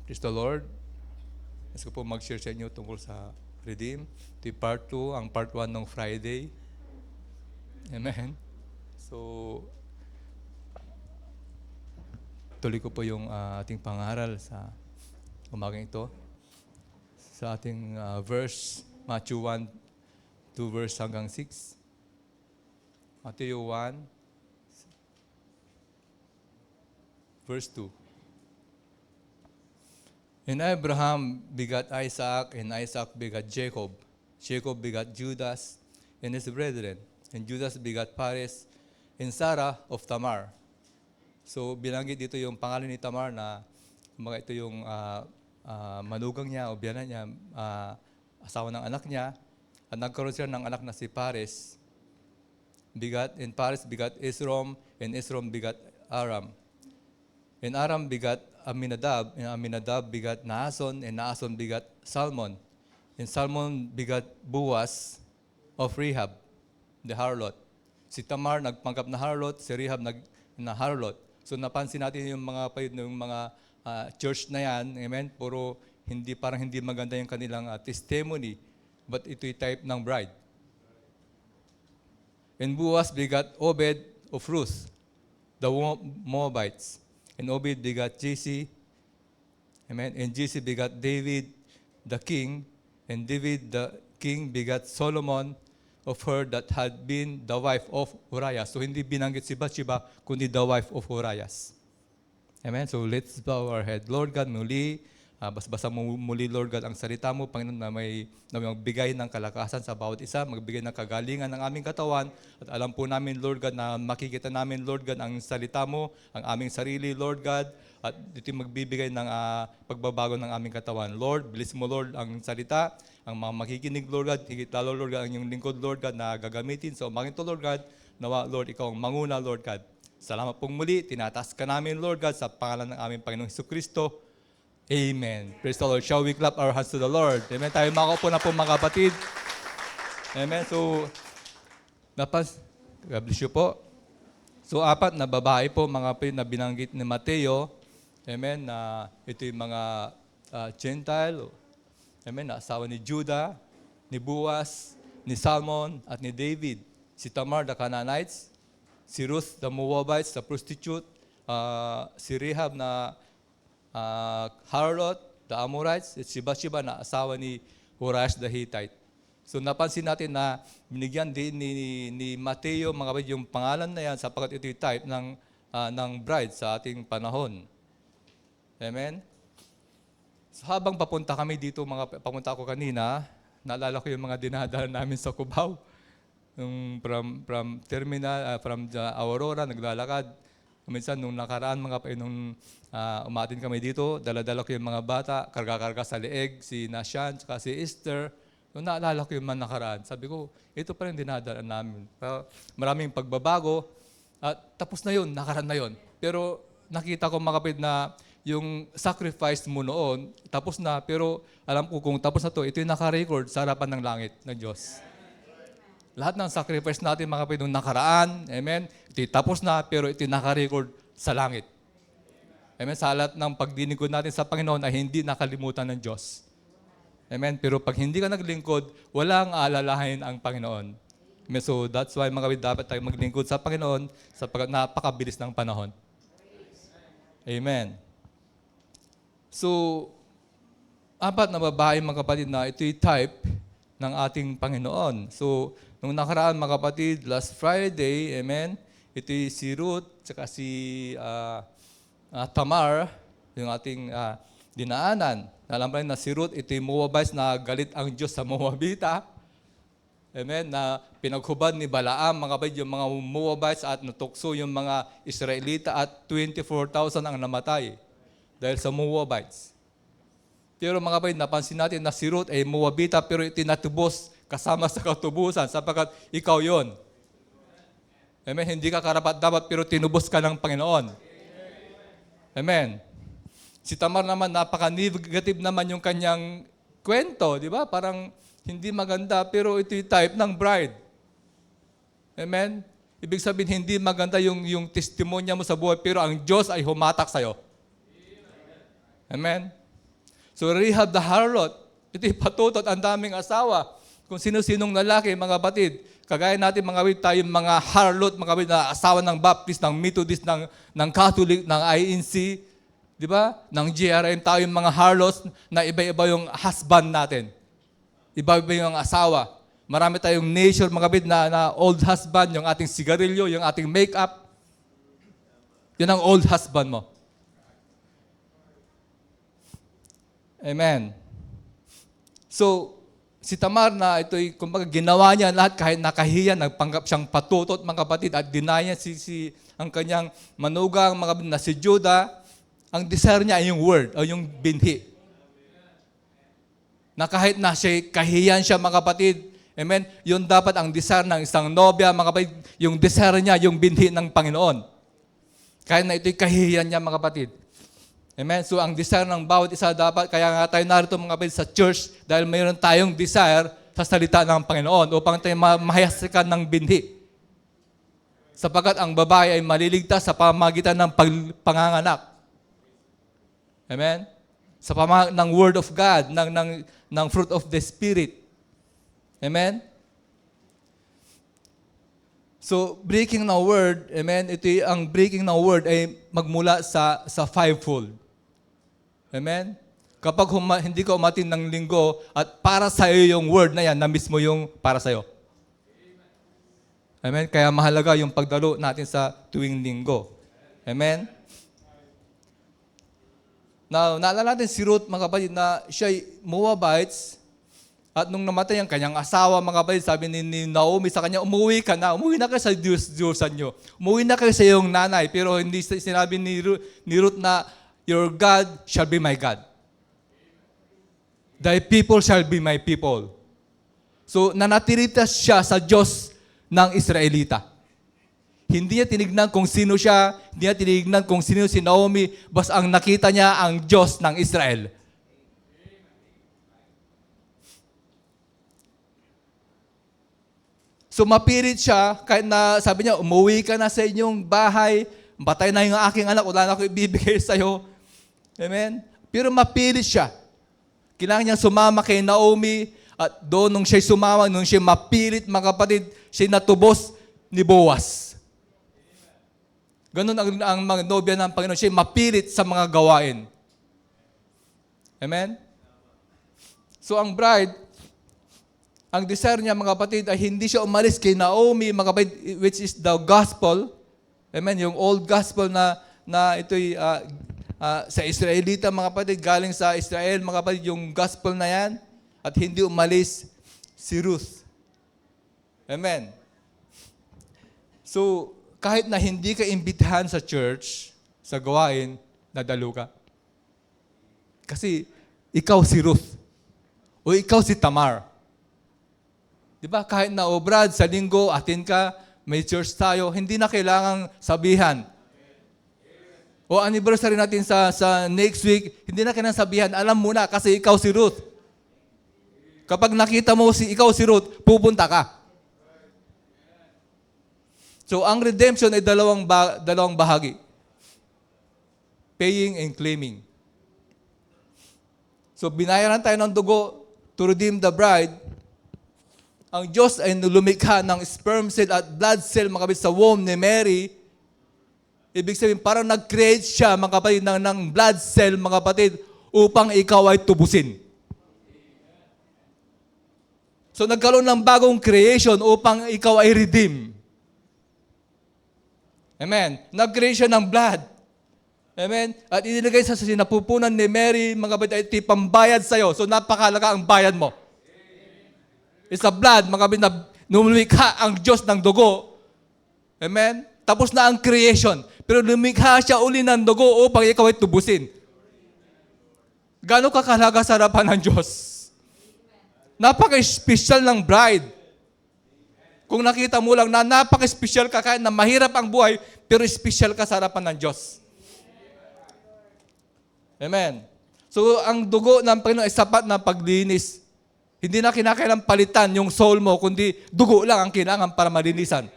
Praise the Lord. Gusto ko po mag-share sa inyo tungkol sa Redeem. Ito yung part 2, ang part 1 ng Friday. Amen. So, tuloy ko po yung ating pangaral sa umagang ito. Sa ating verse, Matthew 1, 2 verse hanggang 6. Matthew 1, verse 2. And Abraham begat Isaac, and Isaac begat Jacob. Jacob begat Judas and his brethren. And Judas begat Pares and Sarah of Tamar. So binanggit dito yung pangalan ni Tamar na ito yung manugang niya o biyanan niya, asawa ng anak niya. At nagkaroon siya ng anak na si Pares. And Pares begat Esrom, and Esrom begat Aram. And Aram begat Aminadab, and Aminadab begat Naason, and Naason begat Salmon. And Salmon begat Boaz of Rehab, the harlot. Si Tamar nagpanggap na harlot, si Rehab na harlot. So napansin natin yung mga church na yan, amen, puro parang hindi maganda yung kanilang testimony, but ito'y type ng bride. And Boaz begat Obed of Ruth, the Moabites. And Obed begat Jesse, amen, and Jesse begat David the king, and David the king begat Solomon of her that had been the wife of Uriah. So hindi binanggit si Bathsheba, kundi the wife of Uriah. Amen. So let's bow our head. Lord God, muli, basa mo muli, Lord God, ang salita mo, Panginoon, na magbigay ng kalakasan sa bawat isa, magbigay ng kagalingan ng aming katawan. At alam po namin, Lord God, na makikita namin, Lord God, ang salita mo, ang aming sarili, Lord God, at ito magbibigay ng pagbabago ng aming katawan. Lord, bilis mo, Lord, ang salita, ang mga makikinig, Lord God, higit lalo, Lord God, ang iyong lingkod, Lord God, na gagamitin. So, umakin to, Lord God, nawa, Lord, ikaw ang manguna, Lord God. Salamat pong muli, tinataas ka namin, Lord God, sa pangalan ng aming Panginoong Hesukristo. Amen. Praise the Lord. Shall we clap our hands to the Lord? Amen. Tayo makaupo na po mga kapatid. Amen. So, God bless you po. So, 4 na babae po, mga kapatid, na binanggit ni Mateo. Amen. Na ito yung mga Gentile. Amen. Na asawa ni Judah, ni Boaz, ni Salmon, at ni David. Si Tamar, the Canaanites. Si Ruth, the Moabites, the prostitute. Si Rehab na harlot, the Amorites. At si Bathsheba na asawa ni Uriah the Hittite. So napansin natin na binigyan din ni Mateo, mga kapatid, yung pangalan na yan sapagkat ito yung type ng bride sa ating panahon. Amen? So habang papunta kami dito, papunta ako kanina, naalala ko yung mga dinadala namin sa Cubao. From terminal, from the Aurora, naglalakad. Minsan, nung nakaraan, mga kapatid, nung umatin kami dito, dala-dala ko yung mga bata, karga-karga sa leeg, si Nashan, saka si Esther. Nung naalala ko yung mga nakaraan, sabi ko, ito pa rin dinadala namin. Maraming pagbabago, at tapos na yun, nakaraan na yun. Pero nakita ko, mga kapatid, na yung sacrifice mo noon, tapos na, pero alam ko kung tapos na to, ito yung naka-record sa harapan ng langit ng Diyos. Lahat ng sacrifice natin, mga kapatid, nung nakaraan, amen, ito tapos na, pero ito naka-record sa langit. Amen, sa lahat ng pagdinig natin sa Panginoon ay hindi nakalimutan ng Diyos. Amen, pero pag hindi ka naglingkod, walang aalalahanin ang Panginoon. Amen, so that's why, mga kapatid, dapat tayo maglingkod sa Panginoon sapagkat napakabilis ng panahon. Amen. So, 4 na babae, mga kapatid, na ito'y type ng ating Panginoon. So, nung nakaraan, mga kapatid, last Friday, amen, ito'y si Ruth, tsaka si Tamar, yung ating dinaanan. Alam pa rin na si Ruth, ito'y Moabites na galit ang Diyos sa Moabita. Amen, na pinaghubad ni Balaam, mga kapatid, yung mga Moabites at natukso yung mga Israelita at 24,000 ang namatay dahil sa Moabites. Pero mga kapatid, napansin natin na si Ruth ay Moabita pero itinatubos kasama sa katubusan sapagkat ikaw yon. Amen, hindi ka karapat-dapat pero tinubos ka ng Panginoon. Amen. Si Tamar naman, napaka-negative naman yung kanyang kwento, di ba? Parang hindi maganda, pero ito yung type ng bride. Amen? Ibig sabihin, hindi maganda yung testimonya mo sa buhay, pero ang Diyos ay humatak sa'yo. Amen? So Rahab the harlot, ito'y patutot ang daming asawa. Kung sino-sinong lalaki, mga kapatid, kagaya natin mga kapatid, tayong mga harlot, mga kapatid, na asawa ng Baptist, ng Methodist, ng Catholic, ng INC, di ba? Ng GRM, tayong mga harlots na iba-iba yung husband natin. Iba-iba yung asawa. Marami tayong nature, mga kapatid, na old husband, yung ating sigarilyo, yung ating makeup. Yan ang old husband mo. Amen. So, si Tamar na ito'y, kumbaga, ginawa niya lahat kahit nakahiya, nagpanggap siyang patutot, mga kapatid, at dinaya ang kanyang manugang, mga kapatid, na si Judah, ang desire niya ay yung word, o yung binhi. Na kahit na siya, kahiyan siya, mga kapatid, amen, yun dapat ang desire ng isang nobya, mga kapatid, yung desire niya, yung binhi ng Panginoon. Kahit na ito'y kahiyan niya, mga kapatid. Amen? So, ang desire ng bawat isa dapat, kaya nga tayo narito mga kapatid sa church dahil mayroon tayong desire sa salita ng Panginoon upang tayo mahayasikan ng binhi. Sapagkat ang babae ay maliligtas sa pamagitan ng panganganak. Amen? Sa pamagitan ng Word of God, ng fruit of the Spirit. Amen? So, breaking ng word, amen, ang breaking ng word ay magmula sa fivefold. Amen? Kapag hindi ka umatin ng linggo at para sa iyo yung word na yan, na mismo yung para sa iyo. Amen? Kaya mahalaga yung pagdalo natin sa tuwing linggo. Amen? Now, naalala natin si Ruth, mga kapatid, na siya'y Moabites, at nung namatay ang kanyang asawa, mga kapatid, sabi ni Naomi sa kanya, umuwi na kayo sa Diyosan nyo. Umuwi na kayo sa iyong nanay. Pero hindi sinabi ni Ruth na, your God shall be my God. Thy people shall be my people. So, nanatilitas siya sa Diyos ng Israelita. Hindi niya tinignan kung sino siya, hindi niya tinignan kung sino si Naomi, basta ang nakita niya ang Diyos ng Israel. So, mapilit siya, kahit na sabi niya, umuwi ka na sa inyong bahay, patay na yung aking anak, wala na ako ibibigay sa'yo. Amen? Pero mapilit siya. Kailangan niyang sumama kay Naomi at doon nung siya'y sumama, nung siya'y mapilit, mga kapatid, siya'y natubos ni Boaz. Ganun ang mga nobya ng Panginoon. Siya'y mapilit sa mga gawain. Amen? So ang bride, ang desire niya, mga kapatid, ay hindi siya umalis kay Naomi, mga kapatid, which is the gospel. Amen? Yung old gospel na ito'y sa Israelita, mga kapatid, galing sa Israel, mga kapatid, yung gospel na yan, at hindi umalis si Ruth. Amen. So, kahit na hindi ka imbitahan sa church, sa gawain, nadalo ka. Kasi, ikaw si Ruth. O ikaw si Tamar. Di ba? Kahit na, Brad, sa linggo, atin ka, may church tayo, hindi na kailangang sabihan. O anniversary natin sa next week, hindi na kailangan sabihan, alam mo na kasi ikaw si Ruth. Kapag nakita mo ikaw si Ruth, pupunta ka. So ang redemption ay dalawang bahagi. Paying and claiming. So binayaran tayo ng dugo to redeem the bride. Ang Diyos ay lumikha ng sperm cell at blood cell, mga kapatid, sa womb ni Mary. Ibig sabihin, parang nag-create siya, mga kapatid, ng blood cell, mga kapatid, upang ikaw ay tubusin. So, nagkaroon ng bagong creation upang ikaw ay redeem. Amen. Nag-create siya ng blood. Amen. At inilagay sa sinapupunan ni Mary, mga kapatid, ay pambayad sa'yo. So, napakalaga ang bayad mo. It's a blood, mga kapatid, na numikha ang Diyos ng dugo. Amen. Tapos na ang creation. Pero lumikha siya uli ng dugo upang ikaw ay tubusin. Gano'ng kakalaga sa harapan ng Diyos? Napaka-special ng bride. Kung nakita mo lang na napaka-special ka, kahit na mahirap ang buhay, pero special ka sa harapan ng Diyos. Amen. So, ang dugo ng Panginoon ay sapat na paglinis. Hindi na kinakailangan palitan yung soul mo, kundi dugo lang ang kailangan para malinisan.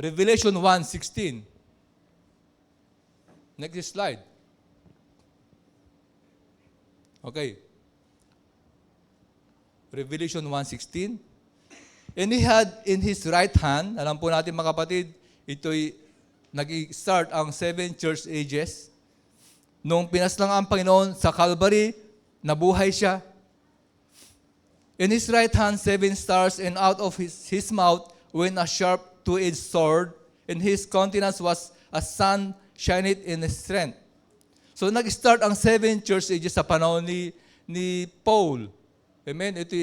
Revelation 1:16. Next slide. Okay. Revelation 1:16. And he had in his right hand, alam po natin mga kapatid, ito'y nag-start ang 7 church ages. Nung pinaslang ang Panginoon sa Calvary, nabuhay siya. In his right hand, 7 stars, and out of his mouth went a sharp two-edged sword, and his countenance was as sun shineth in his strength. So nag-start ang 7 church ages sa panahon ni Paul. Amen? Ito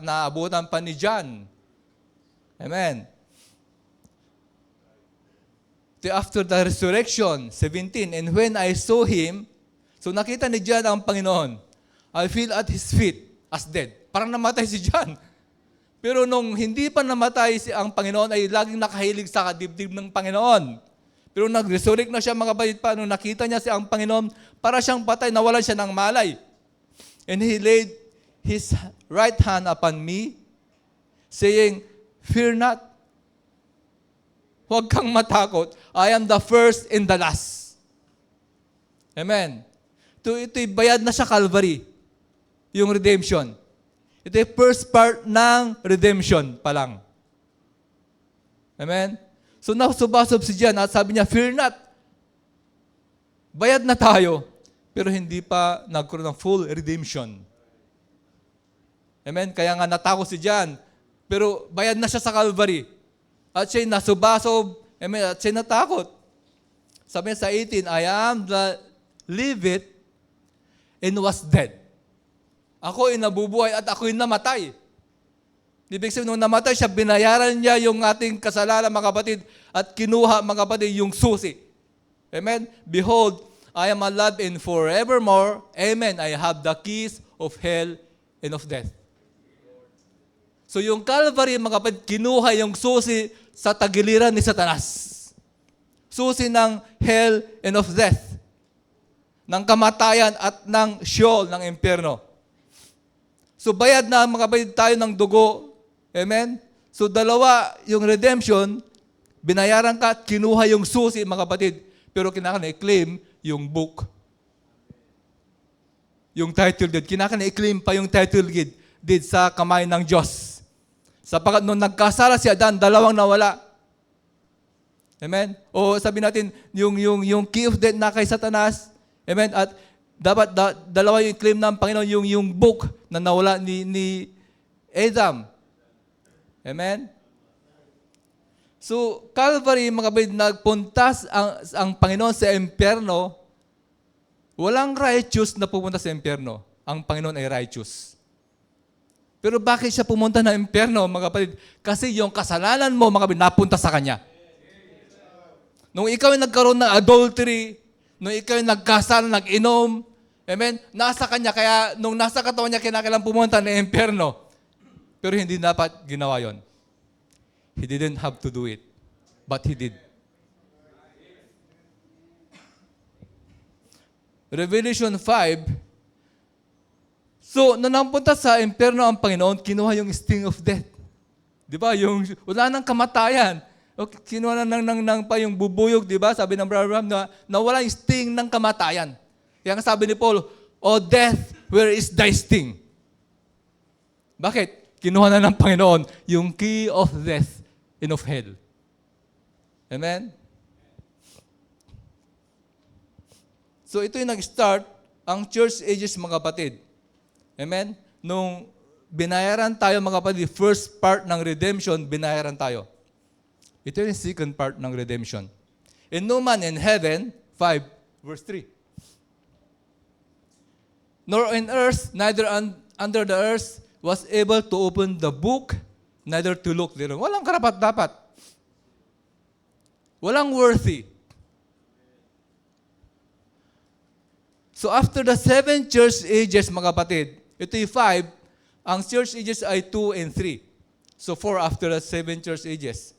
naabutan pa ni John. Amen. After the resurrection, 17, and when I saw him, so nakita ni John ang Panginoon, I fell at his feet as dead. Parang namatay si John. Pero nung hindi pa namatay ang Panginoon, ay laging nakahilig sa dibdib ng Panginoon. Pero nag-resurrect na siya mga kapatid pa, nung nakita niya si ang Panginoon, para siyang patay, nawalan siya ng malay. And he laid his right hand upon me, saying, fear not. Huwag kang matakot. I am the first and the last. Amen. Ito'y bayad na sa Calvary. Yung redemption. Ito'y first part ng redemption pa lang. Amen. So nasubasob si John at sabi niya, fear not. Bayad na tayo. Pero hindi pa nagkaroon ng full redemption. Amen. Kaya nga natakot si John. Pero bayad na siya sa Calvary. At siya'y nasubasob, amen, at siya'y natakot. Sabi niya sa 18, I am the liveth and was dead. Ako ay nabubuhay at ako'y namatay. Ibig sabihin, nung namatay siya, binayaran niya yung ating kasalanan, mga kapatid, at kinuha, mga kapatid, yung susi. Amen? Behold, I am alive and forevermore. Amen. I have the keys of hell and of death. So yung Calvary, mga kapatid, kinuha yung susi sa tagiliran ni Satanas. Susi ng hell and of death. Ng kamatayan at ng Sheol, ng impyerno. So bayad na mga kapatid tayo ng dugo. Amen? So dalawa yung redemption, binayaran ka at kinuha yung susi, mga kapatid. Pero kinakailangan i-claim yung book. Yung title deed. Kinakailangan i-claim pa yung title deed sa kamay ng Diyos. Sapagkat nung nagkasala si Adan, dalawang nawala. Amen? O sabi natin, yung key of death na kay Satanas. Amen? At dapat dalawa yung claim ng Panginoon, yung book na nawala ni Adam. Amen? So, Calvary, mga kapatid, nagpuntas ang Panginoon sa impyerno. Walang righteous na pupunta sa impyerno. Ang Panginoon ay righteous. Pero bakit siya pumunta ng impyerno, mga kapatid? Kasi yung kasalanan mo, mga kapatid, napunta sa Kanya. Nung ikaw ay nagkaroon ng adultery, nung ikaw ay nagkasala, nag-inom, amen, nasa Kanya. Kaya nung nasa katawan niya, kinakailangan pumunta ng impyerno. Pero hindi dapat ginawa yon. He didn't have to do it. But He did. Revelation 5. So, nung napunta sa impyerno ang Panginoon, kinuha yung sting of death. Di ba? Yung, wala nang kamatayan. O, kinuha na pa yung bubuyog, di ba? Sabi ng Brother Abraham na nawala yung sting ng kamatayan. Kaya sabi ni Paul, O death, where is thy sting? Bakit? Kinuha na ng Panginoon yung key of death and of hell. Amen? So, ito yung nag-start ang church ages, mga kapatid. Amen? Nung binayaran tayo, mga kapatid, first part ng redemption, binayaran tayo. Ito yung second part ng redemption. And no man in heaven, 5, verse 3. Nor in earth, neither under the earth, was able to open the book, neither to look thereon. Walang karapat-dapat. Walang worthy. So after the 7 church ages, mga kapatid, ito yung 5, ang church ages ay 2 and 3. So 4 after the 7 church ages.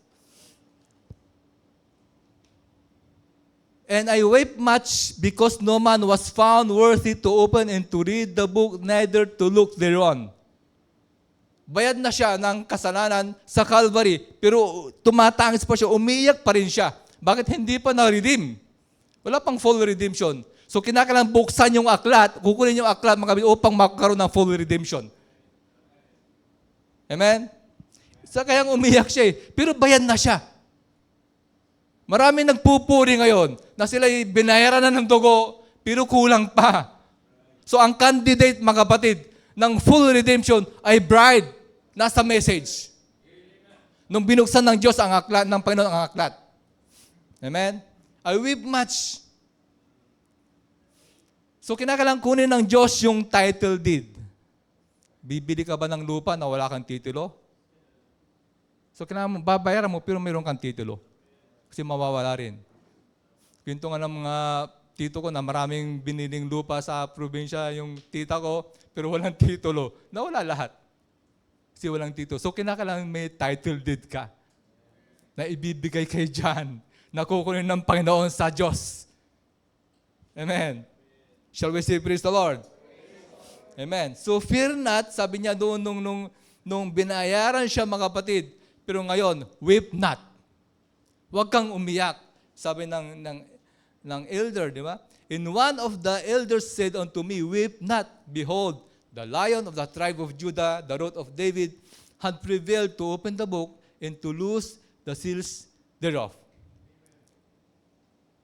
And I wept much because no man was found worthy to open and to read the book, neither to look thereon. Bayad na siya ng kasalanan sa Calvary, pero tumatangis pa siya, umiyak pa rin siya. Bakit hindi pa na-redeem? Wala pang full redemption. So kinakailangan buksan yung aklat, kukunin yung aklat mga kapatid upang magkaroon ng full redemption. Amen? So kaya umiyak siya eh. Pero bayan na siya. Marami nagpupuri ngayon na sila binayaran na ng dugo, pero kulang pa. So ang candidate mga kapatid ng full redemption ay bride. Nasa message. Nung binuksan ng Diyos ang aklat, ng Panginoon ang aklat. Amen? I weep much. So kinakailangan kunin ng Diyos yung title deed. Bibili ka ba ng lupa na wala kang titulo? So kinakailangan babayaran mo pero mayroon kang titulo. Kasi mawawala rin. Kwento nga ng mga tito ko na maraming biniling lupa sa probinsya, yung tita ko, pero walang titulo. Nawala lahat. Kasi walang titulo. So kinakailangan may title deed ka na ibibigay kay John na kukunin ng Panginoon sa Diyos. Amen. Shall we say praise the Lord? Amen. So fear not, sabi niya doon nung binayaran siya mga kapatid. Pero ngayon, weep not. Huwag kang umiyak. Sabi ng elder, di ba? And one of the elders said unto me, weep not. Behold, the Lion of the tribe of Judah, the Root of David, had prevailed to open the book and to loose the seals thereof.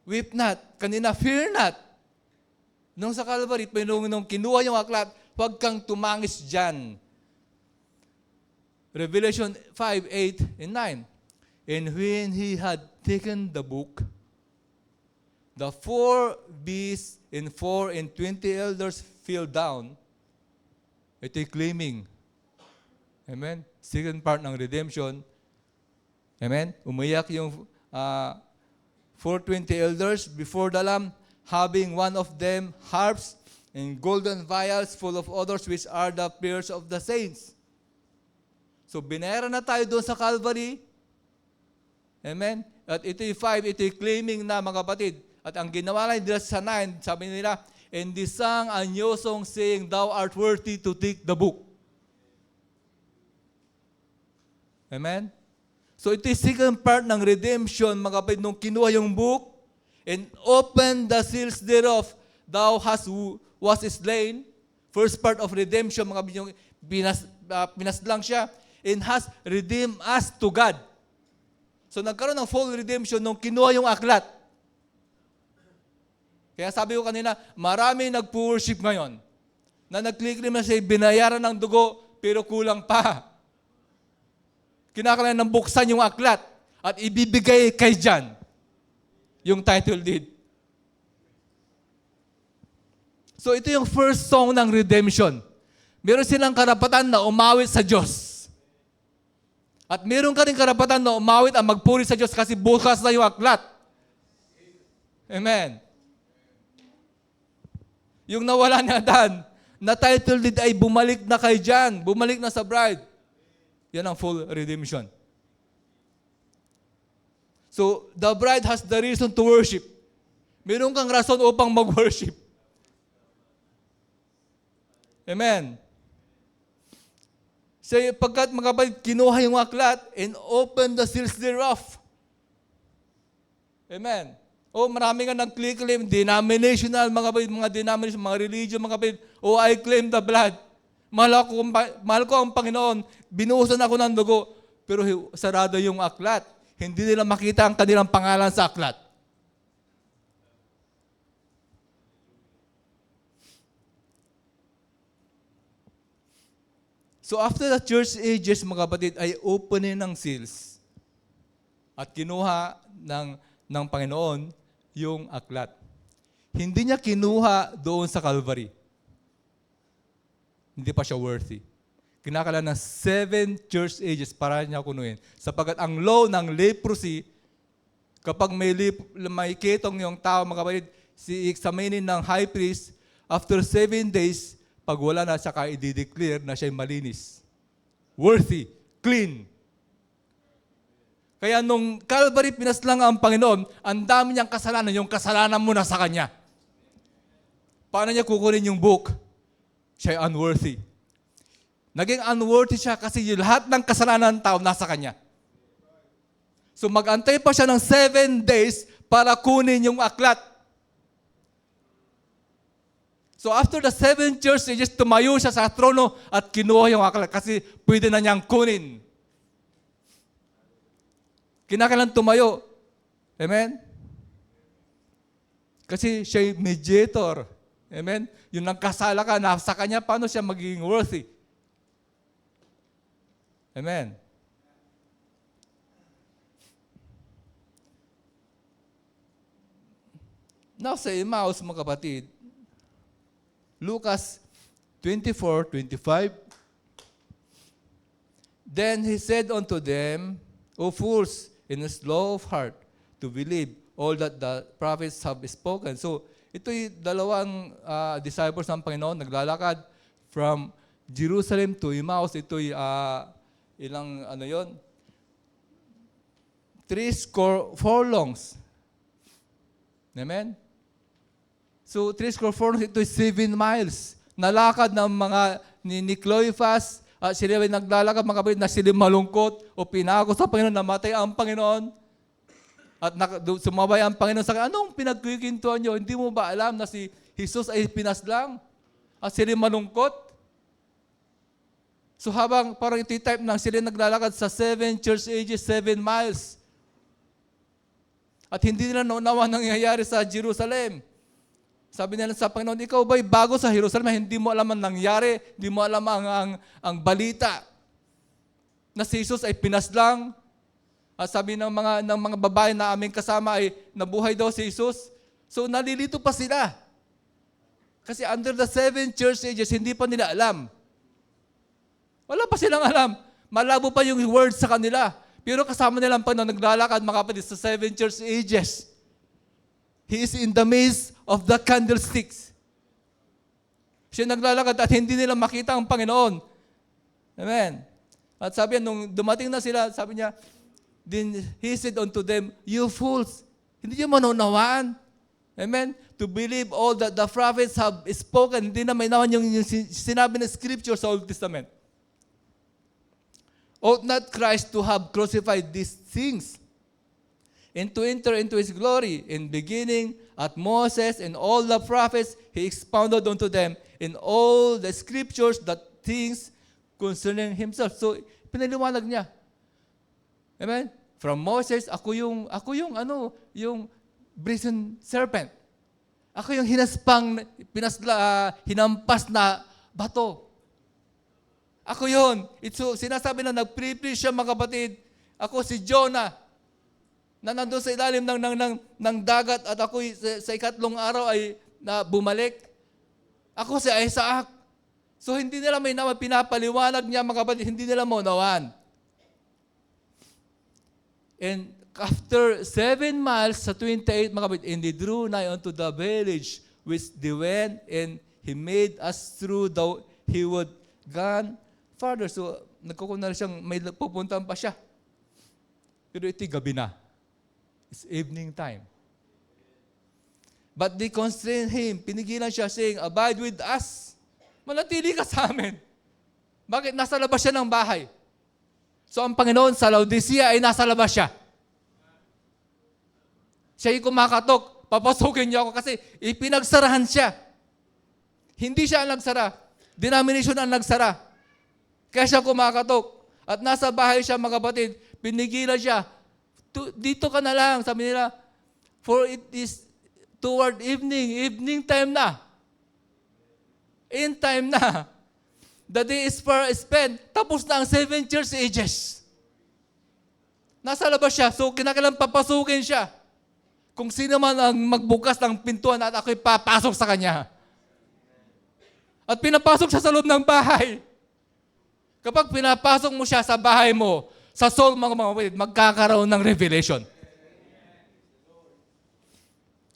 Weep not. Kanina, fear not. Nung sa Calvary, nung kinuha yung aklat, huwag kang tumangis dyan. Revelation 5, 8, and 9. And when he had taken the book, the 4 beasts and 4 and 20 elders fell down. Ito'y claiming. Amen? Second part ng redemption. Amen? Umiyak yung 420 elders before the Lamb, having one of them harps and golden vials full of odors, which are the prayers of the saints. So, binayaran na tayo doon sa Calvary. Amen? At ito'y 5, ito'y claiming na mga kapatid. At ang ginawa nila sa 9, sabi nila, and they sang a new song saying, Thou art worthy to take the book. Amen? So, ito'y second part ng redemption, mga kapatid, nung kinuha yung book, and open the seals thereof, thou was slain. First part of redemption, mga kapatid, yung pinaslang siya, and has redeemed us to God. So nagkaroon ng full redemption nung kinuha yung aklat. Kaya sabi ko kanina, marami nag-worship ngayon na nag-claim na siya binayaran ng dugo, pero kulang pa. Kinakailangan ng buksan yung aklat at ibibigay kay John yung title deed. So ito yung first song ng redemption. Meron silang karapatan na umawit sa Diyos. At meron ka rin karapatan na umawit ang magpuri sa Diyos kasi bukas na yung aklat. Amen. Yung nawala ni Adan, na title deed ay bumalik na kay John, bumalik na sa bride. Yan ang full redemption. So, the bride has the reason to worship. Meron kang rason upang mag-worship. Amen. So, pagkat mga kapatid, kinuha yung aklat and open the seals thereof. Amen. O marami nga nag-claim, denominational, mga kapatid, mga denomination, mga religion, mga kapatid, o I claim the blood. Mahal ko ang Panginoon, binuhusan ako ng dugo, pero sarado yung aklat. Hindi nila makita ang kanilang pangalan sa aklat. So after the church ages, mga kapatid, ay opening ng seals at kinuha ng Panginoon yung aklat. Hindi niya kinuha doon sa Calvary. Hindi pa siya worthy. Kinakailangan ng 7 church ages para niya kunuhin. Sapagkat ang law ng leprosy, kapag may kitong yung tao, mga kapatid, i-examinin ng high priest, after 7 days, pag wala na, saka i-declare na siya'y malinis. Worthy. Clean. Kaya nung Calvary pinaslang ang Panginoon, ang dami niyang kasalanan, yung kasalanan mo na sa Kanya. Paano niya kukunin yung book? Siya'y unworthy. Naging unworthy siya kasi yung lahat ng kasalanan ng tao nasa kanya. So mag-antay pa siya ng 7 days para kunin yung aklat. So after the 7 church ages, tumayo siya sa trono at kinuha yung aklat kasi pwede na niyang kunin. Kinakailangan tumayo. Amen? Kasi siya yung mediator. Amen? Yung nagkasala ka, nasa kanya, paano siya magiging worthy? Amen? Now sa Emmaus, mga kapatid, Lucas 24:25, Then he said unto them, O fools, and slow of heart to believe all that the prophets have spoken. So, ito'y dalawang disciples ng Panginoon, naglalakad from Jerusalem to Emmaus. Ito'y ilang, 3 furlongs. Amen? So, 3 furlongs, ito'y 7 miles. Nalakad ng mga ni Cleophas, sila ay naglalakad, mga kapatid, na sila malungkot o pinako sa Panginoon, namatay ang Panginoon. At sumabay ang Panginoon sa kanya, anong pinagkikintuan nyo? Hindi mo ba alam na si Jesus ay pinaslang? At sila malungkot? So habang parang ito type ng sila naglalakad sa 7 church ages, 7 miles. At hindi nila naunawa nangyayari sa Jerusalem. Sabi nila sa Panginoon, ikaw ba'y bago sa Jerusalem? Hindi mo alam ang nangyari, hindi mo alam ang balita na si Jesus ay pinaslang. At sabi ng mga babae na aming kasama ay nabuhay daw si Jesus. So nalilito pa sila. Kasi under the 7 church ages, hindi pa nila alam. Wala pa silang alam. Malabo pa yung words sa kanila. Pero kasama nila ang Panginoon, naglalakad mga kapatid sa 7 church ages. He is in the midst of the candlesticks. Siya naglalakad at hindi nila makita ang Panginoon. Amen. At sabi niya, nung dumating na sila, sabi niya, then he said unto them, you fools, hindi niyo manunawaan. Amen. To believe all that the prophets have spoken. Hindi na may naman yung sinabi ng Scripture sa Old Testament. Ought not Christ to have crucified these things and to enter into His glory? In beginning, at Moses and all the prophets, He expounded unto them in all the Scriptures the things concerning Himself. So, pinaliwanag niya. Amen? From Moses, ako yung brazen serpent. Ako yung hinampas na bato. Ako yun. So, sinasabi na nag-pre-preach siya, mga kapatid. Ako si Jonah, na nandun sa ilalim ng dagat at ako sa ikatlong araw ay bumalik. Ako si Isaac. So, hindi nila may naman pinapaliwanag niya, mga kapatid, hindi nila maunawan. And after 7 miles sa 28, mga kapatid, and they drew nigh unto the village which they went, and He made us through though He would gone farther. So, nagkukunan siyang, may pupuntahan pa siya. Pero ito'y gabi na. It's evening time. But they constrained Him. Pinigilan siya saying, abide with us. Manatili ka sa amin. Bakit? Nasa labas siya ng bahay. So, ang Panginoon sa Laodicea ay nasa labas siya. Siya yung kumakatok. Papasukin niyo ako kasi ipinagsarahan siya. Hindi siya ang nagsara. Denomination ang nagsara. Kaya siya kumakatok. At nasa bahay siya, mga kapatid. Pinigilan siya. Dito ka na lang. Sabi nila, for it is toward evening. Evening time na. End time na. The day is far spent. Tapos na ang 7 church ages. Nasa labas siya. So, kinakailangan papasukin siya. Kung sino man ang magbukas ng pintuan at ako'y papasok sa kanya. At pinapasok siya sa loob ng bahay. Kapag pinapasok mo siya sa bahay mo, sa soul, mga kapatid, magkakaroon ng revelation.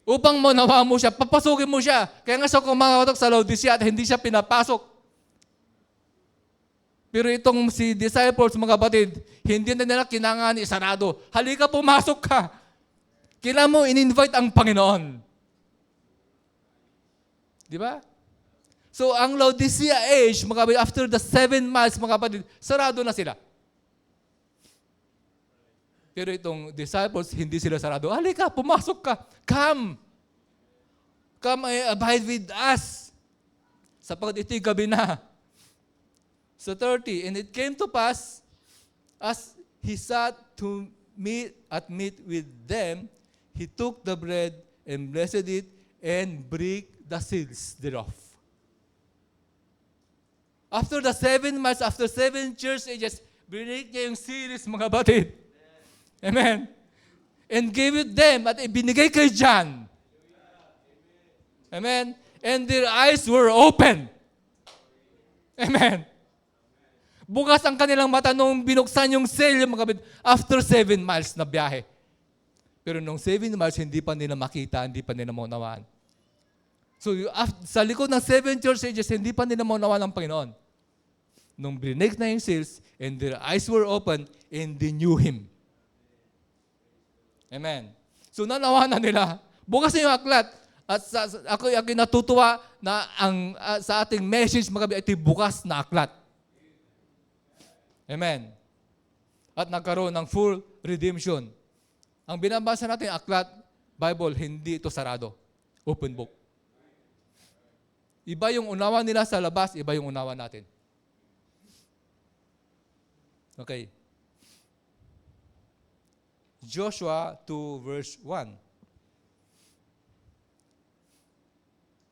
Upang maunawa mo siya, papasukin mo siya. Kaya nga siya kumakatok sa Laodicea at hindi siya pinapasok. Pero itong si disciples, mga kapatid, hindi na nila kinangan isarado. Halika, pumasok ka. Kailangan mo in-invite ang Panginoon. Di ba? So, ang Laodicea age, mga kapatid, after the 7 miles, mga kapatid, sarado na sila. Pero itong disciples, hindi sila sarado. Halika, pumasok ka. Come. Come, abide with us. sapagkat ito'y gabi na. So 30, and it came to pass, as he sat to meat with them, he took the bread and blessed it and break the seals thereof. After the 7 months, after 7 church ages, break niya yung seals, mga batid. Amen. And gave it them at ibinigay kay John. Amen. And their eyes were open. Amen. Bukas ang kanilang mata nung binuksan yung seal, yung mga batid, after 7 miles na biyahe. Pero nung 7 miles, hindi pa nila makita, hindi pa nila maunawaan. So, sa likod ng 7 church ages, hindi pa nila maunawaan ng Panginoon. Nung brinig na yung seals, and their eyes were open, and they knew Him. Amen. So, nanawa na nila. Bukas na yung aklat. At ako natutuwa na sa ating message, mga ito bukas na aklat. Amen. At nagkaroon ng full redemption. Ang binabasa natin aklat, Bible, hindi ito sarado. Open book. Iba yung unawa nila sa labas, iba yung unawa natin. Okay. Joshua 2 verse 1.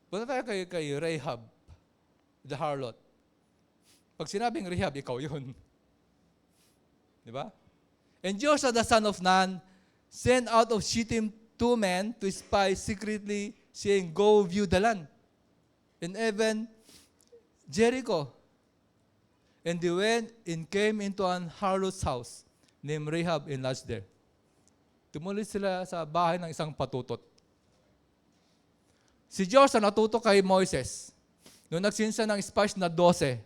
Punta tayo kay Rahab, the harlot. Pag sinabing Rahab, ikaw yun. Di ba? And Joshua the son of Nun sent out of Shittim 2 men to spy secretly, saying, go view the land. And even Jericho. And they went and came into an harlot's house named Rahab and lodged there. Tumuloy sila sa bahay ng isang patutot. Si Joshua natuto kay Moises. Noong nagsinsa ng spies na 12.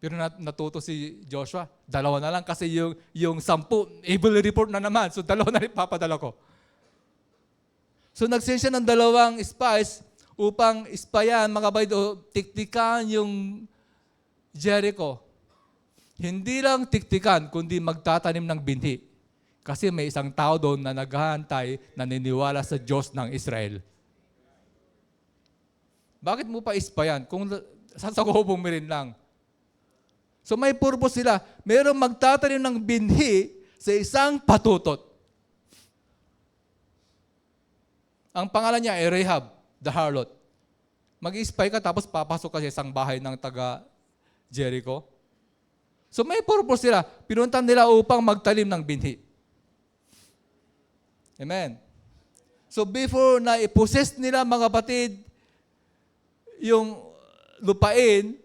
Pero natuto si Joshua. 2 na lang kasi yung 10, able report na naman. So 2 na rin papadala ko. So nagsinsa ng 2 spies upang ispayan, mga baydo, tiktikan yung Jericho. Hindi lang tiktikan, kundi magtatanim ng binhi. Kasi may isang tao doon na naghahantay, naniniwala sa Diyos ng Israel. Bakit mo pa ispayan? Kung sasakubong mo rin lang. So may purpose sila. Mayroong magtatanim ng binhi sa isang patutot. Ang pangalan niya ay Rahab, the harlot. Mag-i-spy ka tapos papasok ka sa isang bahay ng taga Jericho. So may purpose sila. Pinuntan nila upang magtanim ng binhi. Amen. So before na i-possess nila, mga kapatid, yung lupain,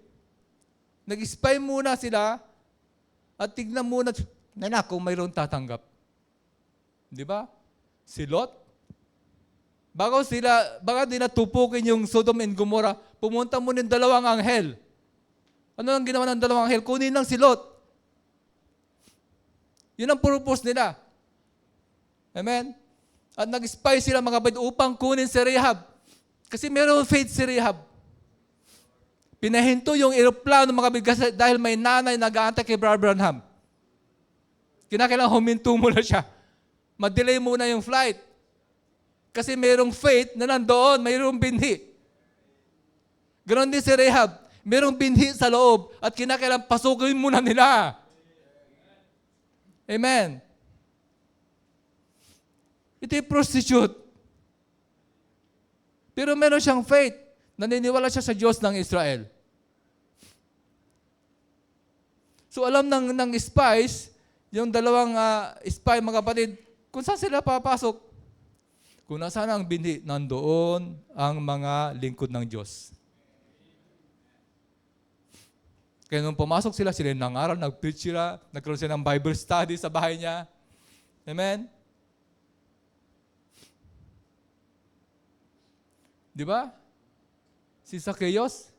nag-spy muna sila at tignan muna na kung mayroong tatanggap. Di ba? Si Lot. Bago din natupukin yung Sodom and Gomorrah, pumunta muna yung 2 anghel. Ano lang ginawa ng 2 anghel? Kunin lang si Lot. Yun ang purpose nila. Amen? At nag-spy sila, mga kapatid, upang kunin si Rahab. Kasi meron faith si Rahab. Pinahinto yung aeroplano, mga kapatid, kasi dahil may nanay nag-aantay kay Brother Branham. Kinakailangan huminto muna siya. Madelay muna yung flight. Kasi mayroong faith na nandoon, mayroong binhi. Ganon din si Rahab. Mayroong binhi sa loob at kinakailangan pasukin muna nila. Amen. Ito yung prostitute. Pero meron siyang faith. Naniniwala siya sa Diyos ng Israel. So alam ng spies, yung 2 spy, mga kapatid, kung saan sila papasok. Kung nasaan ang binhi, nandoon ang mga lingkod ng Diyos. Kaya nung pumasok sila nangaral, nag-preach sila, nagkaroon sila ng Bible study sa bahay niya. Amen? Di ba? Si Zacchaeus,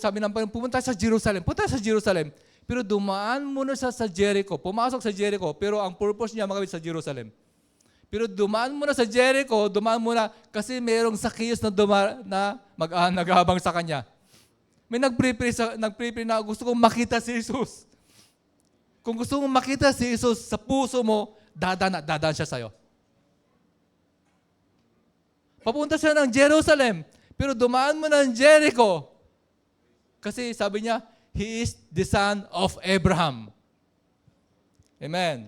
sabi ng Panginoon, pumunta sa Jerusalem. Punta sa Jerusalem. Pero dumaan muna siya sa Jericho. Pumasok sa Jericho. Pero ang purpose niya, mga sa Jerusalem. Pero dumaan muna sa Jericho, kasi mayroong Zacchaeus na nag-aabang sa kanya. May nag-pray na gusto kong makita si Jesus. Kung gusto mong makita si Jesus sa puso mo, dadaan siya sa'yo. Papunta siya ng Jerusalem. Pero dumaan mo ng Jericho. Kasi sabi niya, he is the son of Abraham. Amen.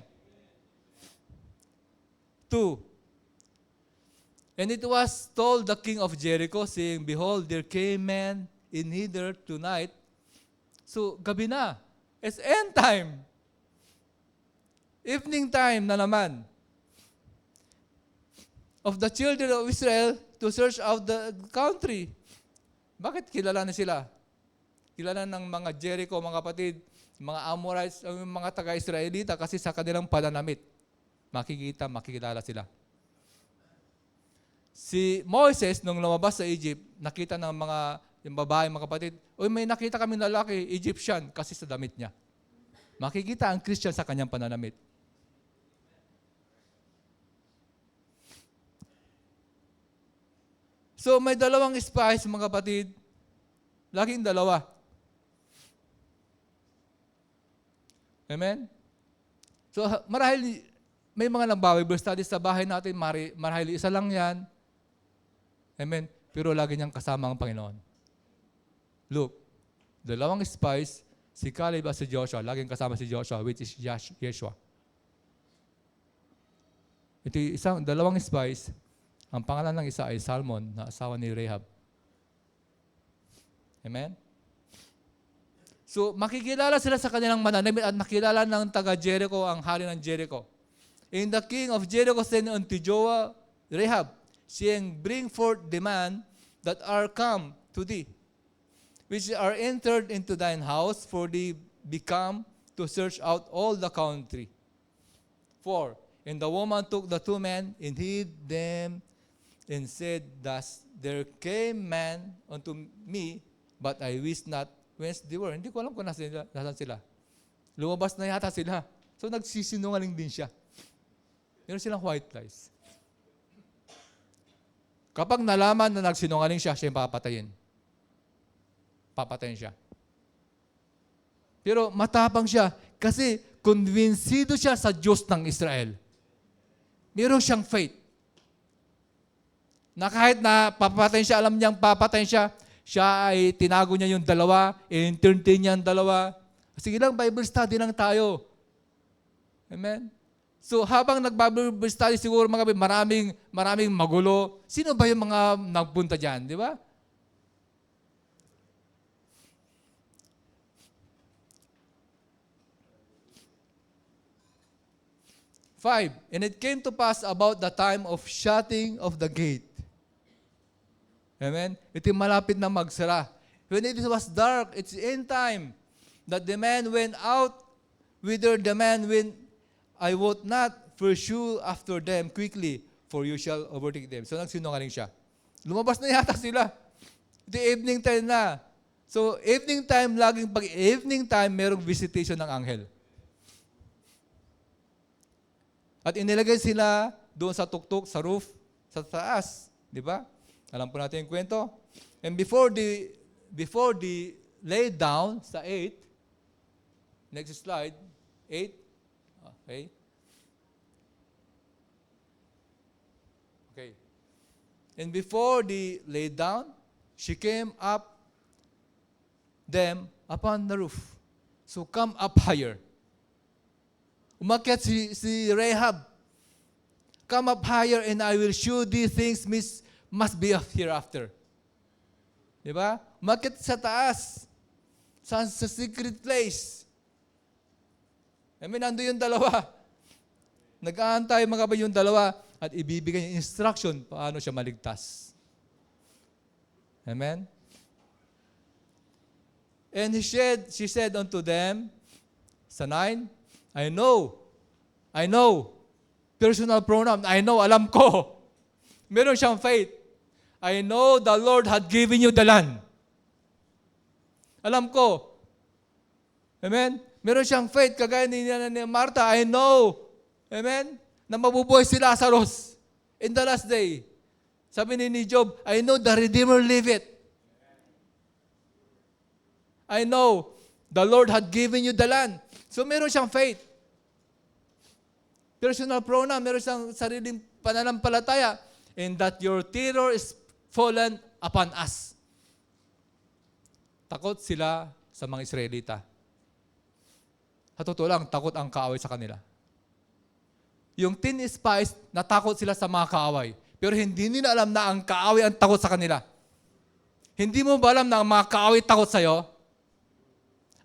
2. And it was told the king of Jericho, saying, behold, there came men in hither tonight. So, gabi na. It's end time. Evening time na naman. Of the children of Israel to search out the country. Bakit kilala na sila? Kilala ng mga Jericho, mga kapatid, mga Amorites, mga taga-Israelita kasi sa kanilang pananamit. Makikilala sila. Si Moses, nung lumabas sa Egypt, nakita ng yung babae, mga kapatid, may nakita kami lalaki, Egyptian, kasi sa damit niya. Makikita ang Christian sa kanyang pananamit. So, may dalawang spies, mga kapatid. Laging dalawa. Amen? So, marahil may mga nag-Bible studies sa bahay natin, marahil isa lang yan. Amen? Pero lagi niyang kasama ang Panginoon. Look, dalawang spies, si Caleb at si Joshua, laging kasama si Joshua, which is Yeshua. Ito dalawang spies, ang pangalan ng isa ay Salmon, na asawa ni Rahab. Amen? So, makikilala sila sa kanilang mananamit at nakilala ng taga-Jericho ang hari ng Jericho. And the king of Jericho said unto Rahab, saying, bring forth the man that are come to thee, which are entered into thine house, for they become to search out all the country. 4. And the woman took the 2 men and hid them, and said, thus, there came man unto me, but I wist not whence they were. Hindi ko alam kung nasan sila. Lumabas na yata sila. So, nagsisinungaling din siya. Meron silang white lies. Kapag nalaman na nagsinungaling siya, siya yung papatayin. Papatayin siya. Pero matapang siya kasi konbinsido siya sa Diyos ng Israel. Meron siyang faith. Na kahit na papatayin siya, alam niyang papatayin siya, siya ay tinago niya yung dalawa, entertain niya yung dalawa. Sige lang, Bible study lang tayo. Amen? So habang nag-Bible study, siguro mga maraming magulo. Sino ba yung mga nagpunta dyan? Di ba? Five, and it came to pass about the time of shutting of the gate. Amen? Ito yung malapit na magsara. When it was dark, it's end time, that the man went out, whither the man went, I would not pursue after them quickly, for you shall overtake them. So nagsinungaling siya. Lumabas na yata sila. Ito evening time na. So evening time, pag evening time, merong visitation ng anghel. At inilagay sila doon sa tuktok, sa roof, sa taas. Di ba? Alam po natin yung kwento. And before the lay down sa 8, next slide, 8, okay. Okay. And before the lay down, she came up them upon the roof. So come up higher. Umakyat si Rahab. Come up higher and I will show thee things must be of hereafter. Diba? Umakyat sa taas. Sa secret place. Nando yung dalawa. Nag-aantay mga ba yung dalawa at ibibigay yung instruction paano siya maligtas. Amen? And she said unto them, sa 9, I know, personal pronoun, I know, alam ko. Meron siyang faith. I know the Lord had given you the land. Alam ko. Amen? Meron siyang faith, kagaya ni Martha, I know. Amen? Na mabubuhay si Lazarus in the last day. Sabi ni Job, I know the Redeemer liveth. I know the Lord had given you the land. So meron siyang faith. Personal pronoun, meron siyang sariling pananampalataya. And that your terror is fallen upon us. Takot sila sa mga Israelita. Sa totoo lang, takot ang kaaway sa kanila. Yung 10 spies, natakot sila sa mga kaaway. Pero hindi nila alam na ang kaaway ang takot sa kanila. Hindi mo ba alam na ang mga kaaway takot sa'yo?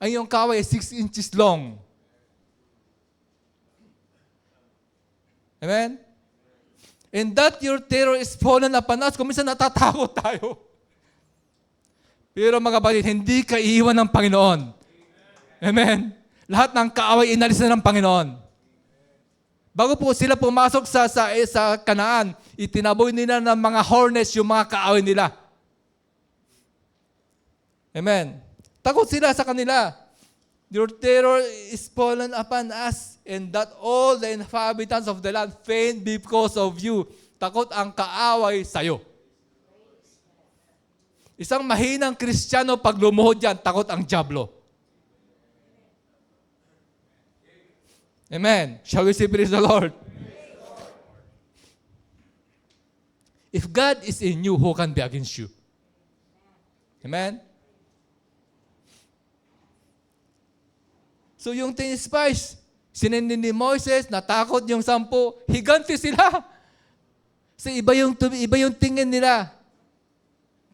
Ang iyong kaaway ay 6 inches long. Amen? And that your terror is fallen upon us. Kung minsan natatakot tayo. Pero mga kapatid, hindi ka iiwan ng Panginoon. Amen? Lahat ng kaaway inalis na ng Panginoon. Bago po sila pumasok sa Kanaan, itinaboy nila ng mga hornets yung mga kaaway nila. Amen. Takot sila sa kanila. Your terror is fallen upon us, and that all the inhabitants of the land faint because of you. Takot ang kaaway sa'yo. Isang mahinang Kristiyano pag lumuhod yan, takot ang dyablo. Amen. Shall we say praise the Lord? If God is in you, who can be against you? Amen? So yung 10 spies, sinindi ni Moises, natakot yung 10, higanti sila. Kasi iba yung tingin nila.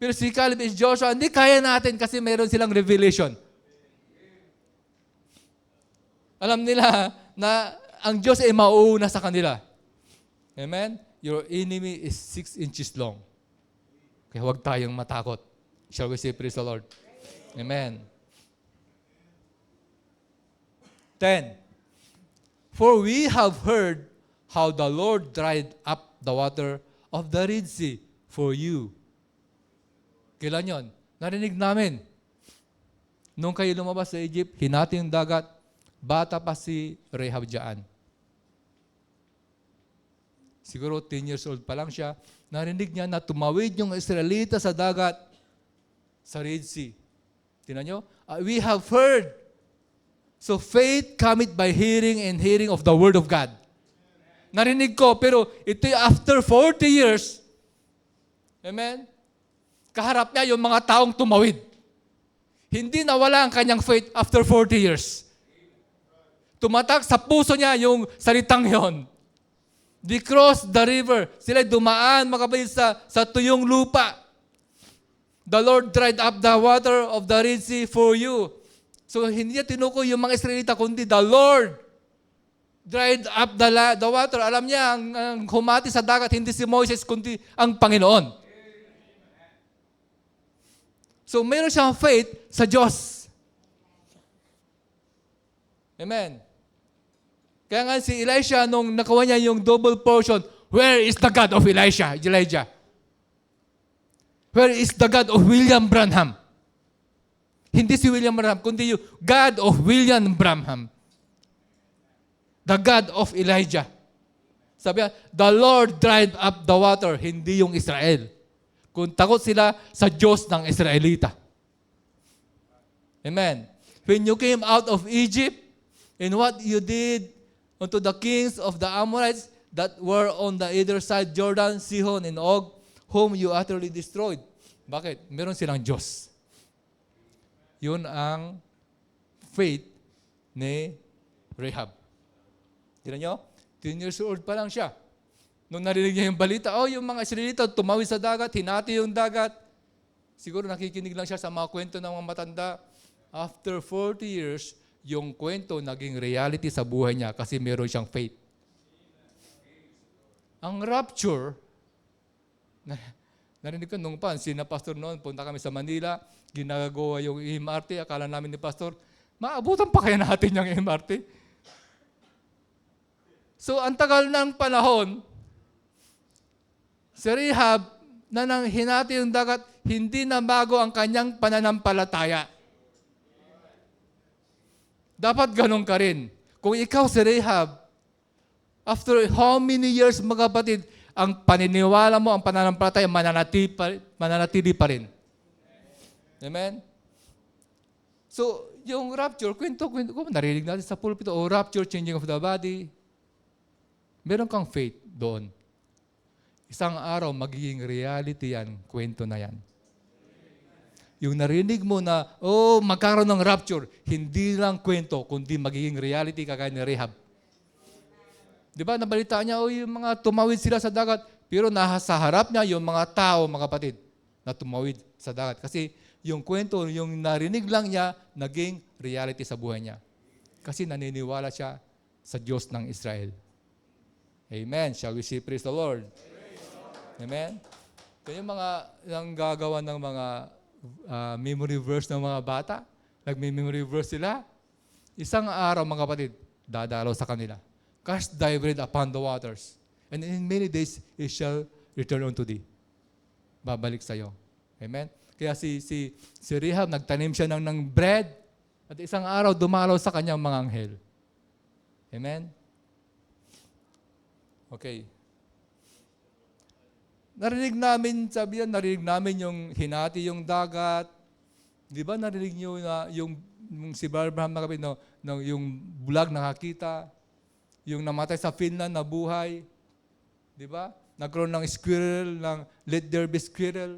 Pero si Caleb and Joshua, hindi kaya natin kasi meron silang revelation. Alam nila na ang Diyos ay mauuna sa kanila. Amen? Your enemy is 6 inches long. Kaya huwag tayong matakot. Shall we say praise the Lord? Amen. 10. For we have heard how the Lord dried up the water of the Red Sea for you. Kailan yun? Narinig namin. Nung kayo lumabas sa Egypt, hinati yung dagat, bata pa si Rahab dyan. Siguro 10 years old pa lang siya. Narinig niya na tumawid yung Israelita sa dagat sa Red Sea. Tingnan nyo? We have heard. So faith cometh by hearing, and hearing of the Word of God. Narinig ko, pero ito after 40 years. Amen? Kaharap niya yung mga taong tumawid. Hindi nawala ang kanyang faith after 40 years. Tumatak sa puso niya yung salitang yon. They crossed the river. Sila dumaan, mga kapatid, sa tuyong lupa. The Lord dried up the water of the Red Sea for you. So, hindi niya tinukoy yung mga Israelita, kundi the Lord dried up the water. Alam niya, ang humati sa dagat, hindi si Moses, kundi ang Panginoon. So, meron siyang faith sa Diyos. Amen. Kaya nga si Elisha, nung nakuha niya yung double portion, where is the God of Elijah? Where is the God of William Branham? Hindi si William Branham, kundi yung God of William Branham. The God of Elijah. Sabi niya, the Lord dried up the water, hindi yung Israel. Kung takot sila sa Diyos ng Israelita. Amen. When you came out of Egypt, and what you did unto the kings of the Amorites that were on the either side Jordan, Sihon, and Og, whom you utterly destroyed. Bakit? Meron silang Diyos. Yun ang faith ni Rahab. Tignan nyo? 10 years old pa lang siya. Nung narinig niya yung balita, yung mga Israelita tumawid sa dagat, hinati yung dagat. Siguro nakikinig lang siya sa mga kwento ng mga matanda. After 40 years, yung kwento naging reality sa buhay niya kasi meron siyang faith. Ang rapture, narinig ko nung sina pastor noon, punta kami sa Manila, ginagawa yung MRT, akala namin ni pastor, maabutan pa kaya natin yung MRT? So, ang tagal ng panahon, si Rahab, na nang hinati yung dagat, hindi na bago ang kanyang pananampalataya. Dapat ganun ka rin. Kung ikaw si Rahab, after how many years, mga kapatid, ang paniniwala mo, ang pananampalataya, mananatili pa rin. Amen? So, yung rapture, kwento, kung narinig natin sa pulpito, rapture, changing of the body, meron kang faith doon. Isang araw, magiging reality yan, kwento na yan. yung narinig mo na, magkaroon ng rapture, hindi lang kwento, kundi magiging reality kagaya ni Rahab. Di ba, nabalita niya, yung mga tumawid sila sa dagat, pero nasa harap niya yung mga tao, mga kapatid, na tumawid sa dagat. Kasi yung kwento, yung narinig lang niya, naging reality sa buhay niya. Kasi naniniwala siya sa Diyos ng Israel. Amen. Shall we say praise the Lord? Amen. Kaya yung mga yung gagawa ng mga memory verse ng mga bata, nagme-memory verse sila, isang araw mga kapatid, dadalaw sa kanila. Cast thy bread upon the waters, and in many days it shall return unto thee. Babalik sa iyo. Amen. Kaya si Rahab, nagtanim siya ng bread, at isang araw dumalaw sa kanyang mga anghel. Amen. Okay. Narinig namin yung hinati yung dagat. Di ba narinig niyo na yung si Abraham nakapit, yung bulag nakakita, yung namatay sa Finland na buhay. Di ba? Nagkaroon ng squirrel, ng let there be squirrel.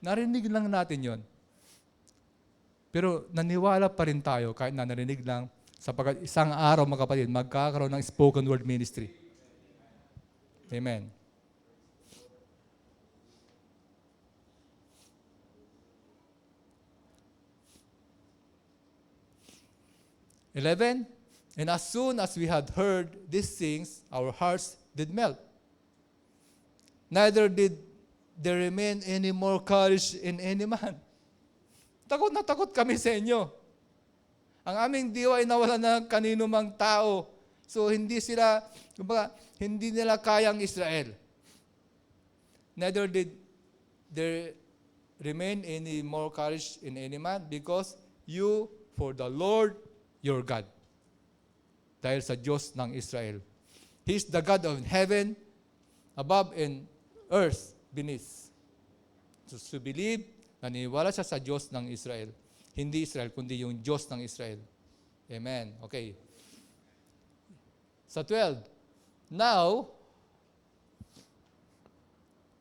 Narinig lang natin yon. Pero naniwala pa rin tayo kahit na narinig lang, sapagkat isang araw mga kapatid, magkakaroon ng spoken word ministry. Amen. And as soon as we had heard these things, our hearts did melt. Neither did there remain any more courage in any man. Takot na takot kami sa inyo. Ang aming diwa ay nawala ng kanino mang tao. So hindi nila kayang Israel. Neither did there remain any more courage in any man, because you, for the Lord your God. Dahil sa Diyos ng Israel. He is the God of heaven above and earth beneath. So believe, naniniwala siya sa Diyos ng Israel. Hindi Israel, kundi yung Diyos ng Israel. Amen. Okay. Sa 12, now,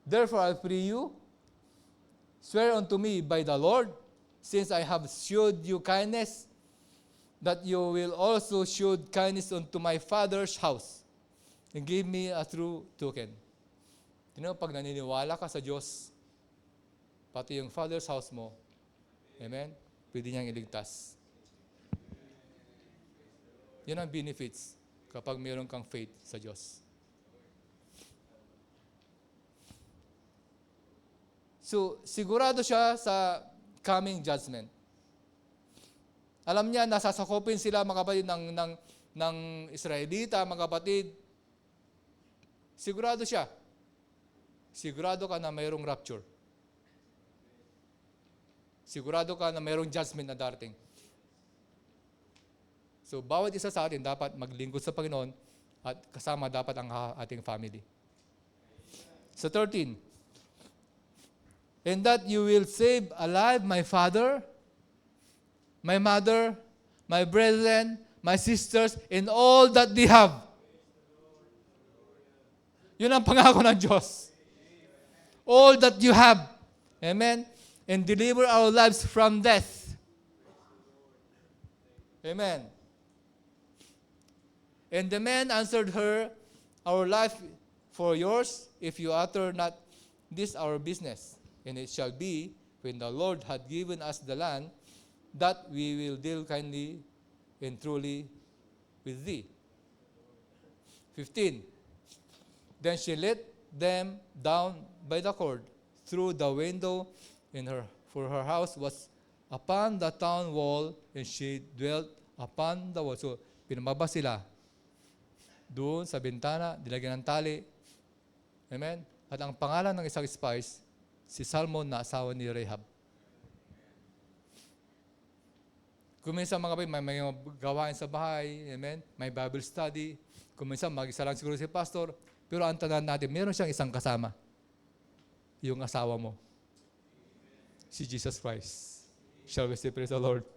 therefore I pray you, swear unto me by the Lord, since I have shewed you kindness, that you will also shew kindness unto my father's house, and give me a true token. Pag naniniwala ka sa Diyos, pati yung father's house mo, amen, pwede niyang iligtas. Yan ang benefits kapag mayroon kang faith sa Diyos. So, sigurado siya sa coming judgment. Alam niya, nasasakopin sila mga kapatid ng Israelita, mga kapatid. Sigurado siya. Sigurado ka na mayroong rapture. Sigurado ka na mayroong judgment na darating. So, bawat isa sa atin dapat maglingkod sa Panginoon at kasama dapat ang ating family. So 13, and that you will save alive my father, my mother, my brethren, my sisters, and all that they have. Yun ang pangako ng Diyos. All that you have. Amen. And deliver our lives from death. Amen. And the man answered her, our life for yours, if you utter not this our business. And it shall be, when the Lord had given us the land, that we will deal kindly and truly with thee. 15. Then she let them down by the cord through the window for her house was upon the town wall, and she dwelt upon the wall. So, pinamaba sila doon sa bintana, dilagyan ng tali. Amen? At ang pangalan ng isang spies, si Salmon na asawa ni Rahab. Kung minsan mga kapatid, may gawain sa bahay, amen? May Bible study. Kung minsan, mag-isa lang siguro si pastor. Pero ang tandaan natin, meron siyang isang kasama. Yung asawa mo. Si Jesus Christ. Shall we say praise the Lord?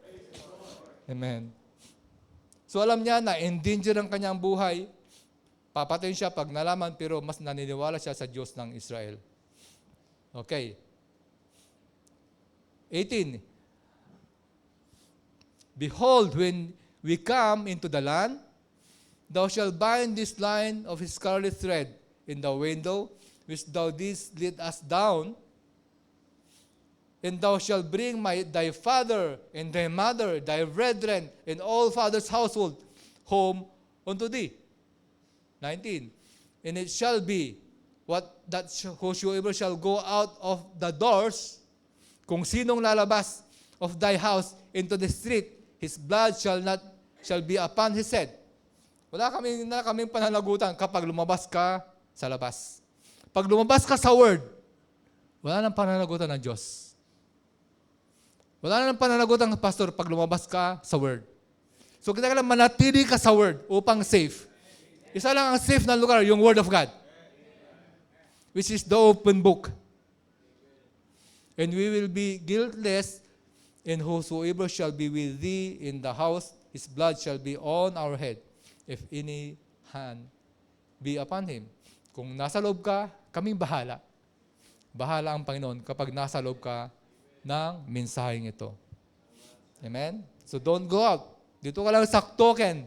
Amen. So alam niya na in danger ang kanyang buhay. Papatayin siya pag nalaman, pero mas naniniwala siya sa Diyos ng Israel. Okay. 18. Behold, when we come into the land, thou shalt bind this line of scarlet thread in the window, which thou didst let us down, and thou shalt bring thy father and thy mother, thy brethren, and all father's household home unto thee. 19. And it shall be that whosoever shall go out of the doors, kung sinong lalabas of thy house into the street, his blood shall be upon his head. Wala kaming pananagutan kapag lumabas ka sa labas. Pag lumabas ka sa word, wala nang pananagutan ng Diyos. Wala nang pananagutan ng pastor pag lumabas ka sa word. So kailangan manatili ka sa word upang safe. Isa lang ang safe na lugar, yung word of God, which is the open book. And we will be guiltless, and whosoever shall be with thee in the house, his blood shall be on our head, if any hand be upon him. Kung nasa loob ka, kaming bahala. Bahala ang Panginoon kapag nasa loob ka ng mensaheng ito. Amen? So don't go out. Dito ka lang sa token,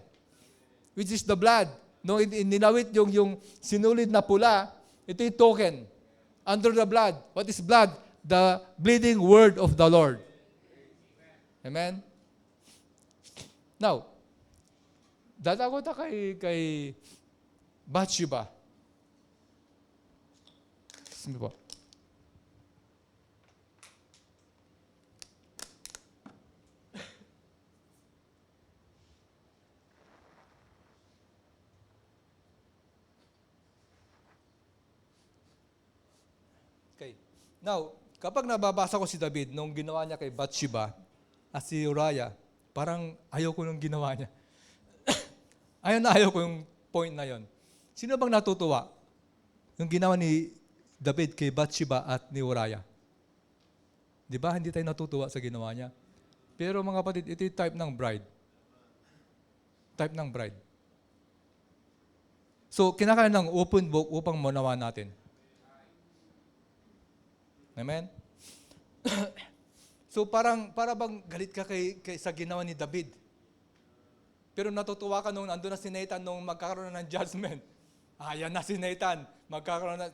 which is the blood. No, ninawit yung sinulid na pula, ito yung token. Under the blood. What is blood? The bleeding word of the Lord. Amen? Now, dadago ta kay Bathsheba. Sige po. Okay. Now, kapag nababasa ko si David nung ginawa niya kay Bathsheba at si Uriah, parang ayaw ko nung ginawa niya. ayaw ko yung point na yon. Sino bang natutuwa? Yung ginawa ni David kay Bathsheba at ni Uriah. Di ba? Hindi tayo natutuwa sa ginawa niya. Pero mga kapatid, ito yung type ng bride. Type ng bride. So, kinakailangan ng open book upang maunawa natin. Amen? So para bang galit ka kay sa ginawa ni David. Pero natutuwa ka nung nandun na si Nathan nung magkakaroon na ng judgment. Yan na si Nathan. Magkakaroon na,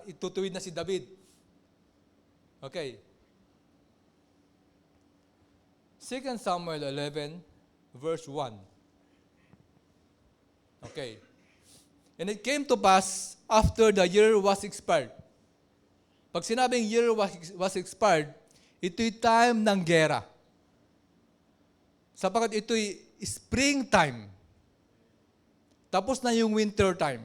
itutuwid na si David. Okay. 2 Samuel 11, verse 1. Okay. And it came to pass after the year was expired. Pag sinabing year was expired, ito'y time ng gera. Sapagkat ito'y springtime. Tapos na yung winter time.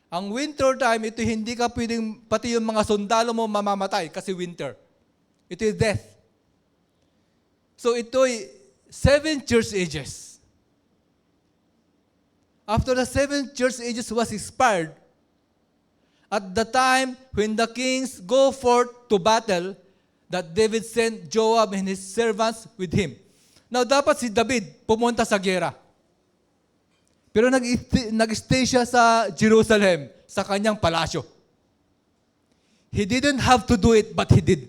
Ang winter time, ito hindi ka pwedeng, pati yung mga sundalo mo mamamatay kasi winter. Ito'y death. So ito'y 7 church ages. After the 7 church ages was expired, at the time when the kings go forth to battle, that David sent Joab and his servants with him. Now, dapat si David pumunta sa gera. Pero nag-stay siya sa Jerusalem, sa kanyang palasyo. He didn't have to do it, but he did.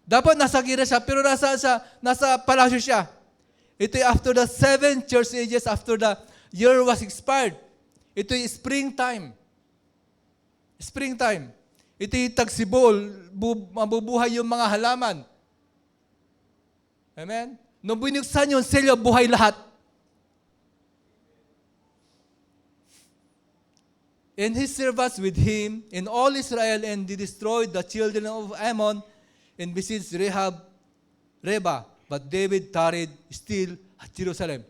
Dapat nasa gera siya, pero nasa palasyo siya. Ito after the 7 church ages, after the year was expired. Ito'y springtime. Springtime. Ito'y tagsibol, mabubuhay yung mga halaman. Amen? Nung binuksan yung selyo, buhay lahat. And his servants with him in all Israel, and they destroyed the children of Ammon and besieged Reba. But David tarried still at Jerusalem.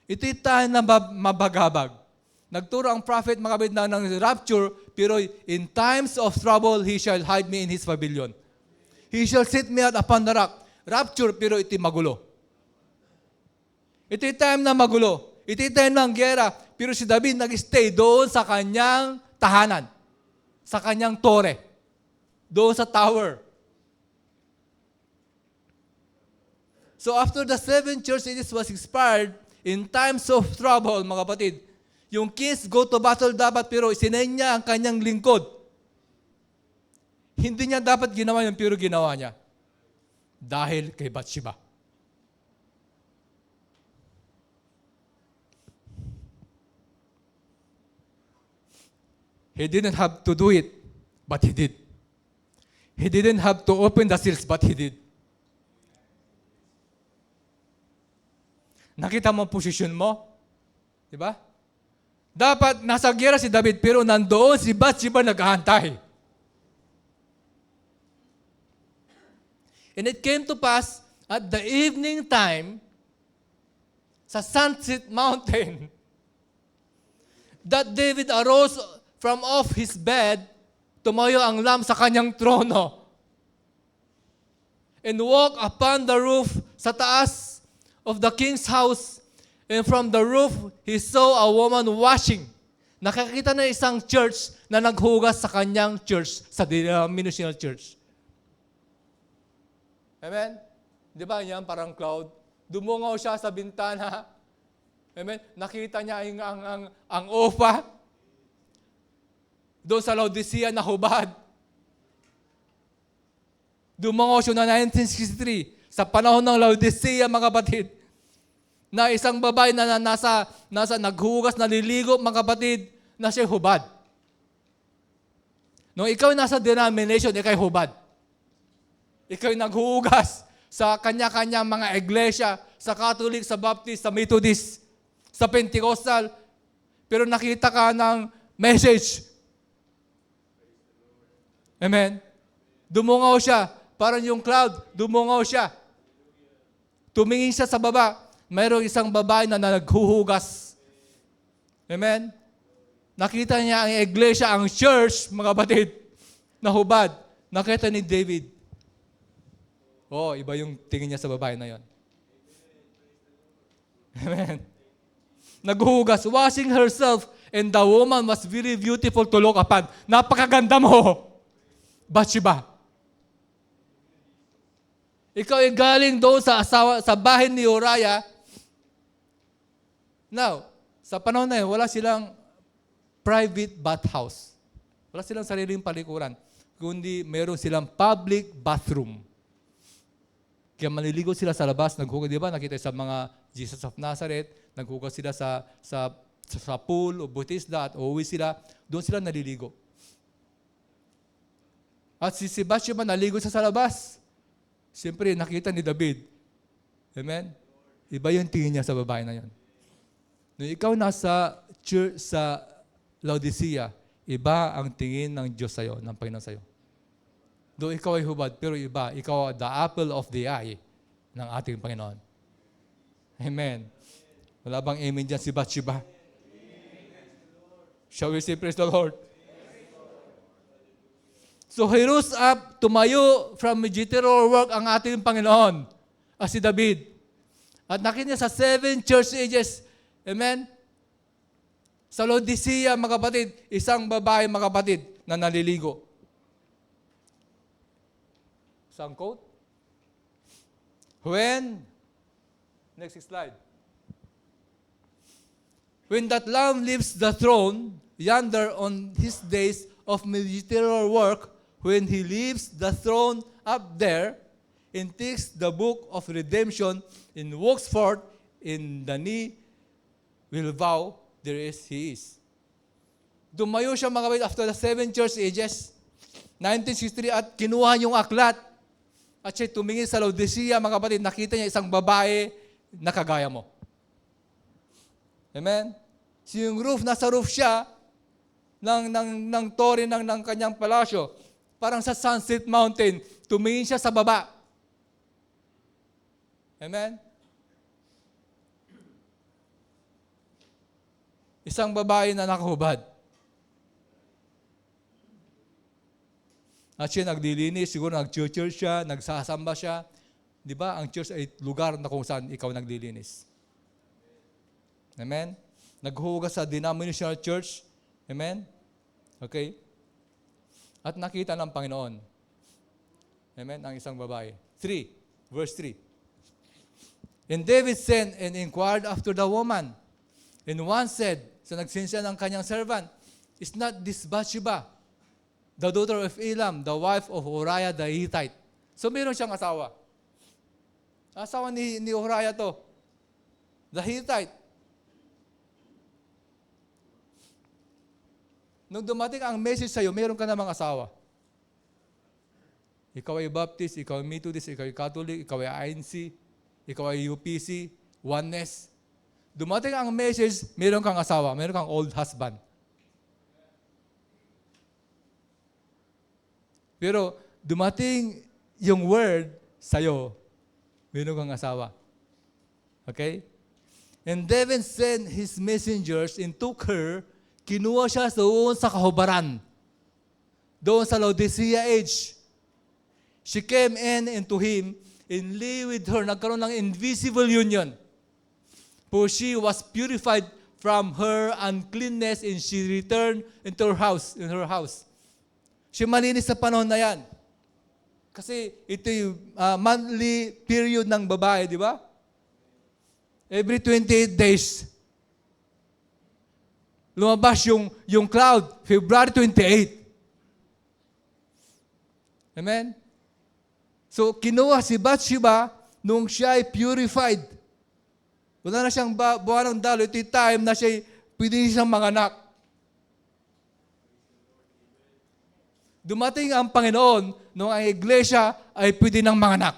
Ito'y tayo na mabagabag. Nagturo ang prophet mga kapatid ng rapture, pero in times of trouble, he shall hide me in his pavilion. He shall set me out upon the rock. Rapture, pero ito'y magulo. Ito'y time na magulo. Ito'y time ng gera, pero si David nag-stay doon sa kanyang tahanan, sa kanyang tore, doon sa tower. So after the 7 church ages was expired, in times of trouble, mga kapatid, yung kings go to battle dapat, pero sinend niya ang kanyang lingkod. Hindi niya dapat ginawa yun, pero ginawa niya. Dahil kay Bathsheba. He didn't have to do it, but he did. He didn't have to open the seals, but he did. Nakita mo ang posisyon mo? Di ba? Dapat nasa gera si David, pero nandoon si Bathsheba naghahantay. And it came to pass at the evening time sa Sunset Mountain that David arose from off his bed, tumayo ang lamb sa kanyang trono, and walked upon the roof sa taas of the king's house, and from the roof he saw a woman washing. Nakakita na isang church na naghugas sa kanyang church, sa denominational church. Amen? Di ba yan parang cloud? Dumungaw siya sa bintana. Amen? Nakita niya ang upa. Doon sa Laodicea na hubad. Dumungaw siya na 1963. Sa panahon ng Laodicea, mga kapatid, na isang babae na nasa naghugas, naliligo, mga kapatid, na siya hubad. Nung ikaw nasa denomination, ikaw hubad. Ikaw naghugas sa kanya-kanya mga iglesia, sa Catholic, sa Baptist, sa Methodist, sa Pentecostal, pero nakita ka ng message. Amen? Dumungaw siya. Parang yung cloud, dumungaw siya. Tumingin siya sa baba. Mayroong isang babae na naghuhugas. Amen? Nakita niya ang iglesia, ang church, mga batid, na hubad. Nakita ni David. Oh, iba yung tingin niya sa babae na yon. Amen. Naghuhugas, washing herself, and the woman was very beautiful to look upon. Napakaganda mo, Bathsheba. Ikaw ay galing doon sa bahay ni Uriah. Now, sa panahon na yun, wala silang private bathhouse. Wala silang sariling palikuran. Kundi meron silang public bathroom. Kaya maliligo sila sa labas, naghugas, di ba? Nakita sa mga Jesus of Nazareth, naghugas sila sa pool o Bethesda at uuwi sila, doon sila naliligo. At si Bathsheba naligo siya sa labas. Siyempre, nakita ni David. Amen? Iba yung tingin niya sa babae na yan. Nung ikaw nasa church sa Laodicea, iba ang tingin ng Diyos sa'yo, ng Panginoon sa'yo. Doon ikaw ay hubad, pero iba, ikaw the apple of the eye ng ating Panginoon. Amen. Wala bang amen dyan si Bathsheba? Shall we say praise the Lord? So he rose up, tumayo from ministerial work ang ating Panginoon, as si David. At nakita niya sa 7 church ages, amen? Sa Laodicea, mga kapatid, isang babae, mga kapatid, na naliligo. Isang quote. Next slide. When that Lamb leaves the throne, yonder on his days of ministerial work, when he leaves the throne up there, and takes the book of redemption, and walks forth, in the knee will bow, there is he is. Dumayo siya, mga kapatid, after the 7 church ages, 1963, at kinuha yung aklat. At siya tumingin sa Laodicea, mga kapatid, nakita niya isang babae na kagaya mo. Amen? So yung roof, nasa roof siya ng tore ng kanyang palasyo. Parang sa Sunset Mountain, tumingin siya sa baba. Amen? Isang babae na nakahubad. At siya nagdilinis, siguro nag-church siya, nagsasamba siya. Di ba? Ang church ay lugar na kung saan ikaw nagdilinis. Amen? Naghuhugas sa denominational church. Amen? Okay? At nakita ng Panginoon. Amen? Ang isang babae. 3, verse 3. And David sent and inquired after the woman. And one said, so nagsinsya ng kanyang servant, is not this Bathsheba, the daughter of Elam, the wife of Uriah the Hittite. So meron siyang asawa. Asawa ni Uriah to. The Hittite. Nung dumating ang message sa'yo, meron ka namang asawa. Ikaw ay Baptist, ikaw ay Methodist, ikaw ay Catholic, ikaw ay INC, ikaw ay UPC, Oneness. Dumating ang message, meron kang asawa, meron kang old husband. Pero dumating yung word sa'yo, meron kang asawa. Okay? And David sent his messengers and took her, kinuha siya doon sa kahubaran, doon sa Laodicea age. She came in into him and lay with her. Nagkaroon ng invisible union. For she was purified from her uncleanness and she returned into her house. Siya malinis sa panahon na yan. Kasi ito yung monthly period ng babae, di ba? Every 28 days. Lumabas yung cloud, February 28. Amen? So, kinuha si Bathsheba nung siya ay purified. Wala na siyang buwan ng dalo. Ito yung time na siya pwede siyang manganak. Dumating ang Panginoon nung ang iglesia ay pwede ng manganak.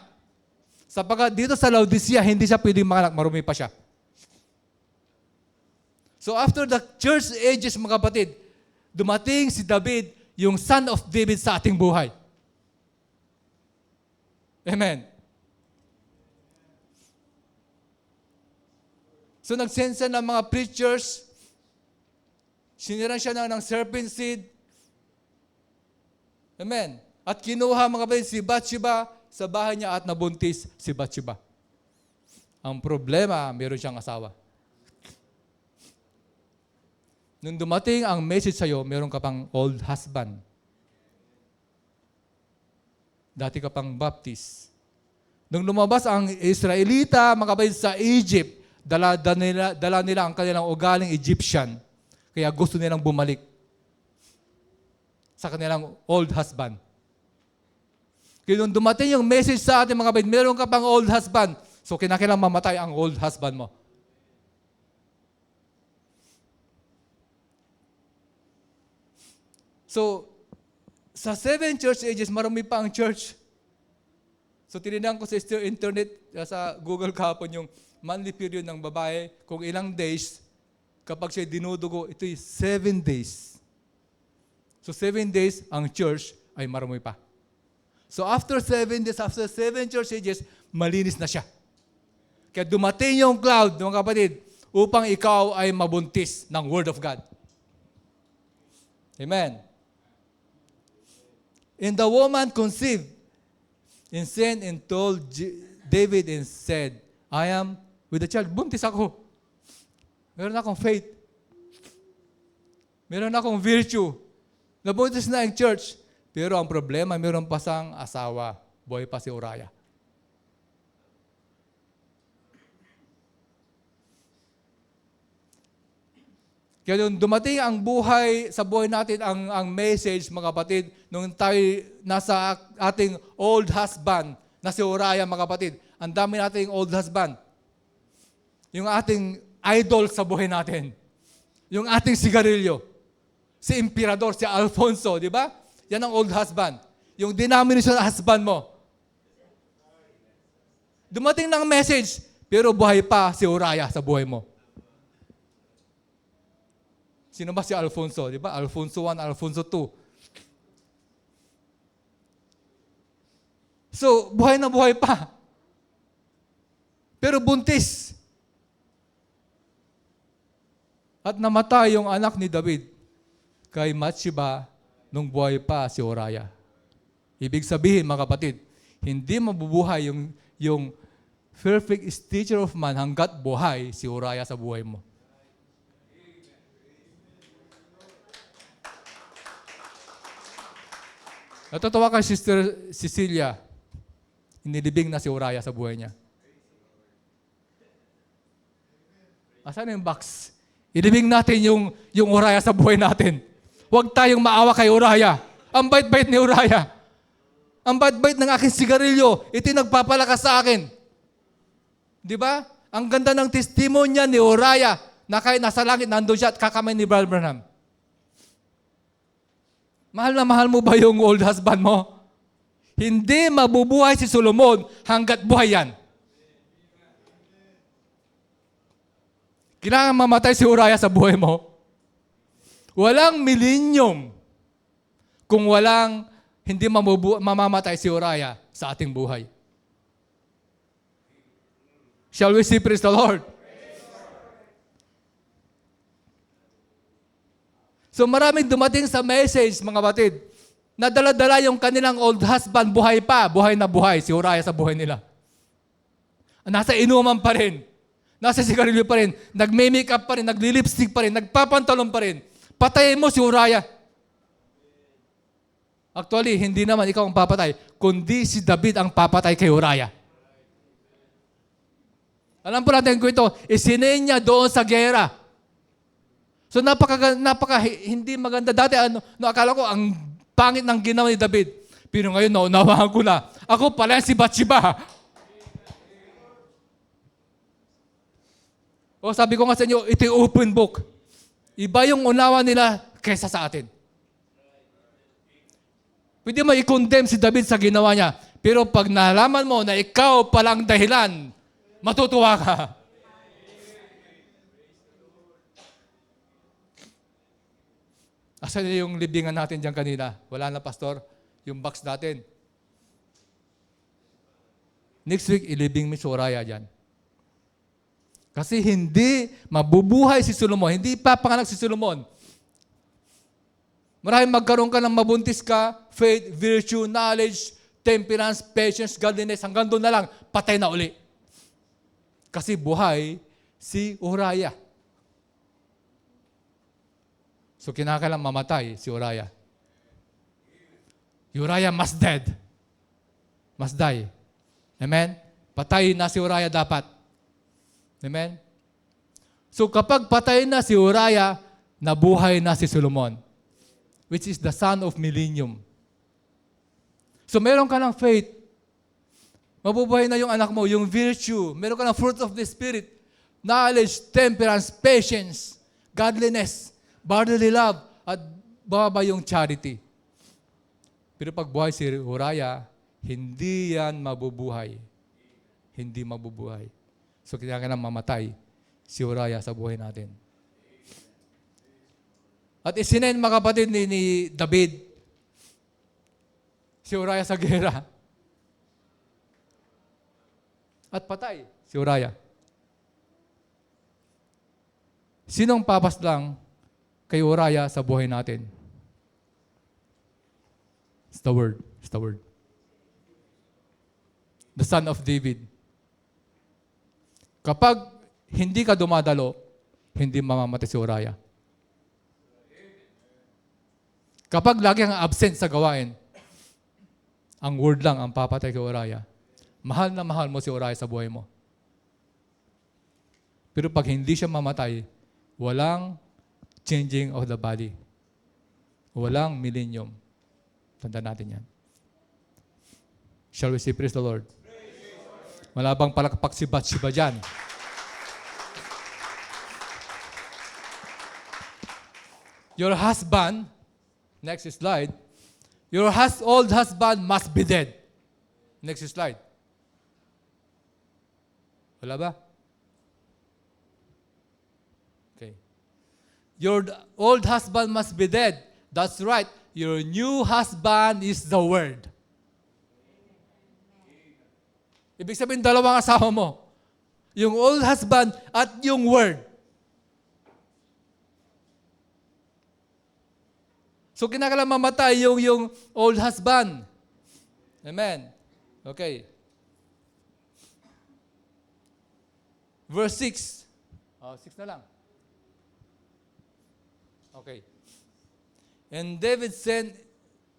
Sapagkat dito sa Laodicea, hindi siya pwede manganak. Marumi pa siya. So after the church ages, mga kapatid, dumating si David, yung son of David sa ating buhay. Amen. So nag-send siya ng mga preachers, siniran siya ng serpent seed. Amen. At kinuha mga kapatid si Bathsheba sa bahay niya at nabuntis si Bathsheba. Ang problema, meron siyang asawa. Nung dumating ang message sa'yo, meron ka pang old husband. Dati ka pang Baptist. Nung lumabas ang Israelita, mga kapatid, sa Egypt, dala nila ang kanilang ugaling Egyptian. Kaya gusto nilang bumalik sa kanilang old husband. Kaya nung dumating yung message sa atin, mga kapatid, meron ka pang old husband. So kinakailangan mamatay ang old husband mo. So, sa 7 church ages, marami pa ang church. So, tinignan ko sa internet, sa Google kahapon, yung monthly period ng babae, kung ilang days, kapag siya dinudugo, ito ay 7 days. So, 7 days, ang church ay marami pa. So, after 7 days, after 7 church ages, malinis na siya. Kaya dumating yung cloud, mga kapatid, upang ikaw ay mabuntis ng Word of God. Amen. And the woman conceived and sent and told David and said, I am with the child. Buntis ako. Meron akong faith. Meron akong virtue. Nabuntis na ang church. Pero ang problema, meron pa sang asawa. Buhay pa si Uriah. Kaya nung dumating ang buhay, sa buhay natin, ang message, mga kapatid, nung tayo nasa ating old husband, na si Uriah, mga kapatid, ang dami nating old husband. Yung ating idol sa buhay natin. Yung ating sigarilyo. Si Emperador, si Alfonso, di ba? Yan ang old husband. Yung denomination husband mo. Dumating ng message, pero buhay pa si Uriah sa buhay mo. Sino ba si Alfonso? Di ba? Alfonso I, Alfonso II. So, buhay na buhay pa. Pero buntis. At namatay yung anak ni David kay Bathsheba nung buhay pa si Uriah. Ibig sabihin, mga kapatid, hindi mabubuhay yung perfect stature of man hanggat buhay si Uriah sa buhay mo. Natatawa kay Sister Cecilia, inilibing na si Uriah sa buhay niya. Asan yung box? Ilibing natin yung Uriah sa buhay natin. Huwag tayong maawa kay Uriah. Ang bait-bait ni Uriah. Ang bait-bait ng aking sigarilyo. Ito'y nagpapalakas sa akin. Di ba? Ang ganda ng testimonya ni Uriah na kahit nasa langit, nandun siya at kakamay ni Brother Branham. Mahal na mahal mo ba yung old husband mo? Hindi mabubuhay si Solomon hanggat buhay yan. Kailangan mamatay si Uriah sa buhay mo. Walang millennium kung hindi mamamatay si Uriah sa ating buhay. Shall we see, praise the Lord? So maraming dumating sa message, mga batid, na dala-dala yung kanilang old husband, buhay na buhay, si Uriah sa buhay nila. Nasa inuman pa rin, nasa sigarilyo pa rin, nagme-makeup pa rin, nagli-lipstick pa rin, nagpapantalon pa rin. Patayin mo si Uriah. Actually, hindi naman ikaw ang papatay, kundi si David ang papatay kay Uriah. Alam po natin kung ito, isinayin niya doon sa gera. So napaka hindi maganda. Dati akala ko ang pangit ng ginawa ni David. Pero ngayon naunawaan ko na. Ako pala si Bathsheba. O sabi ko nga sa inyo, ito yung open book. Iba yung unawa nila kaysa sa atin. Pwede mo i-condemn si David sa ginawa niya. Pero pag nalaman mo na ikaw palang dahilan, matutuwa ka. Asan yung libingan natin dyan kanina? Wala na, Pastor. Yung box natin. Next week, ilibing mo si Uriah dyan. Kasi hindi mabubuhay si Solomon. Hindi papanganak si Solomon. Maraming magkaroon ka ng mabuntis ka, faith, virtue, knowledge, temperance, patience, godliness, hanggang doon na lang, patay na uli. Kasi buhay si Uriah. So kinakailangan mamatay si Uriah. Uriah must dead. Must die. Amen? Patay na si Uriah dapat. Amen? So kapag patay na si Uriah, nabuhay na si Solomon, which is the son of millennium. So meron ka ng faith. Mabubuhay na yung anak mo, yung virtue. Meron ka ng fruit of the Spirit. Knowledge, temperance, patience, godliness, brotherly love, at bababa yung charity. Pero pag buhay si Uriah, hindi yan mabubuhay. Hindi mabubuhay. So kailangan mamatay si Uriah sa buhay natin. At isinayin mga kapatid ni David, si Uriah sa gera. At patay si Uriah. Sinong papaslang kay Uriah sa buhay natin? It's the Word. It's the Word. The son of David. Kapag hindi ka dumadalo, hindi mamamatay si Uriah. Kapag lagi kang absent sa gawain, ang Word lang ang papatay kay Uriah. Mahal na mahal mo si Uriah sa buhay mo. Pero pag hindi siya mamatay, walang changing of the body. Walang millennium. Tanda natin yan. Shall we say, praise the Lord? Wala bang palakpak si Bathsheba dyan? Your husband, next slide, your old husband must be dead. Next slide. Wala ba? Okay. Your old husband must be dead. That's right. Your new husband is the Word. Ibig sabihin, dalawang asawa mo. Yung old husband at yung Word. So, kinakailangan mamatay yung old husband. Amen. Okay. Verse 6. 6 na lang. Okay. And David sent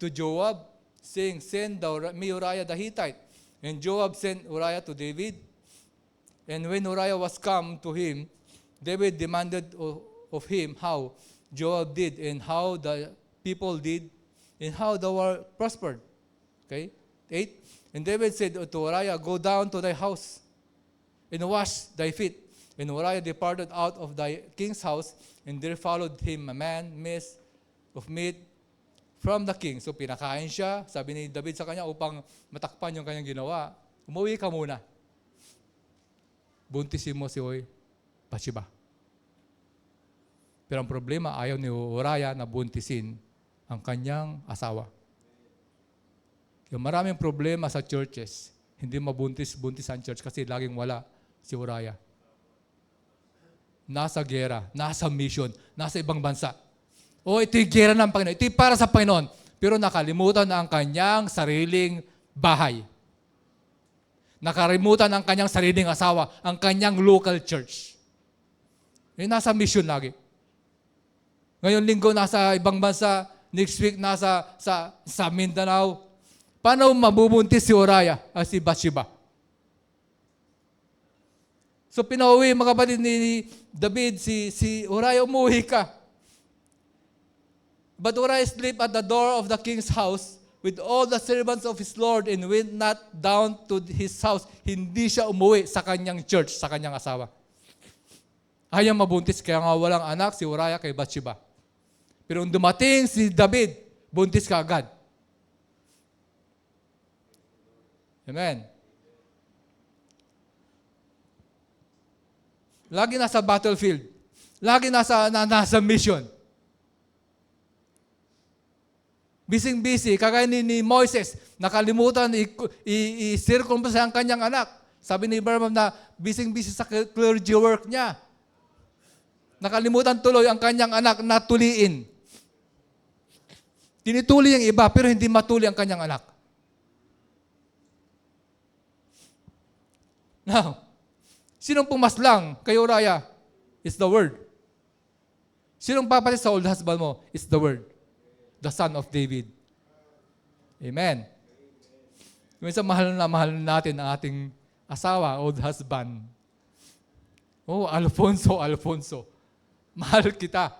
to Joab, saying, send me Uriah the Hittite. And Joab sent Uriah to David. And when Uriah was come to him, David demanded of him how Joab did and how the people did. and how the war prospered. Okay? 8. And David said to Uriah, go down to thy house and wash thy feet. And Uriah departed out of thy king's house, and there followed him a man, mess of meat from the king. So pinakain siya, sabi ni David sa kanya, upang matakpan yung kanyang ginawa, umuwi ka muna. Buntisin mo si Bathsheba. Pero ang problema, ayaw ni Uriah na buntisin ang kanyang asawa. Yung maraming problema sa churches, hindi mabuntis-buntis ang church kasi laging wala si Uriah. Nasa gera, nasa mission, nasa ibang bansa. Ito'y gera ng Panginoon. Ito'y para sa Panginoon. Pero nakalimutan na ang kanyang sariling bahay. Nakalimutan ang kanyang sariling asawa, ang kanyang local church. Nasa mission lagi. Ngayon linggo, nasa ibang bansa. Next week, nasa sa Mindanao. Paano mabubuntis si Uriah at si Bathsheba? So pinauwi mga kapatid ni David, si Uriah, umuwi ka. But Uriah slept at the door of the king's house with all the servants of his lord and went not down to his house. Hindi siya umuwi sa kanyang church, sa kanyang asawa. Ayaw mabuntis, kaya nga walang anak si Uriah kay Bathsheba. Pero nung dumating si David, buntis ka agad. Amen. Lagi nasa battlefield. Lagi nasa mission. Busy, kagaya ni Moises, nakalimutan i-circumcise ang kanyang anak. Sabi ni Abraham na busy sa clergy work niya. Nakalimutan tuloy ang kanyang anak na tuliin. Tinituli ang iba pero hindi matuli ang kanyang anak. Now, sinong pumaslang kay Uriah? It's the word. Sinong papatay sa old husband mo? It's the word. The son of David. Amen. Minsan mahal natin ang ating asawa, old husband. Alfonso. Mahal kita.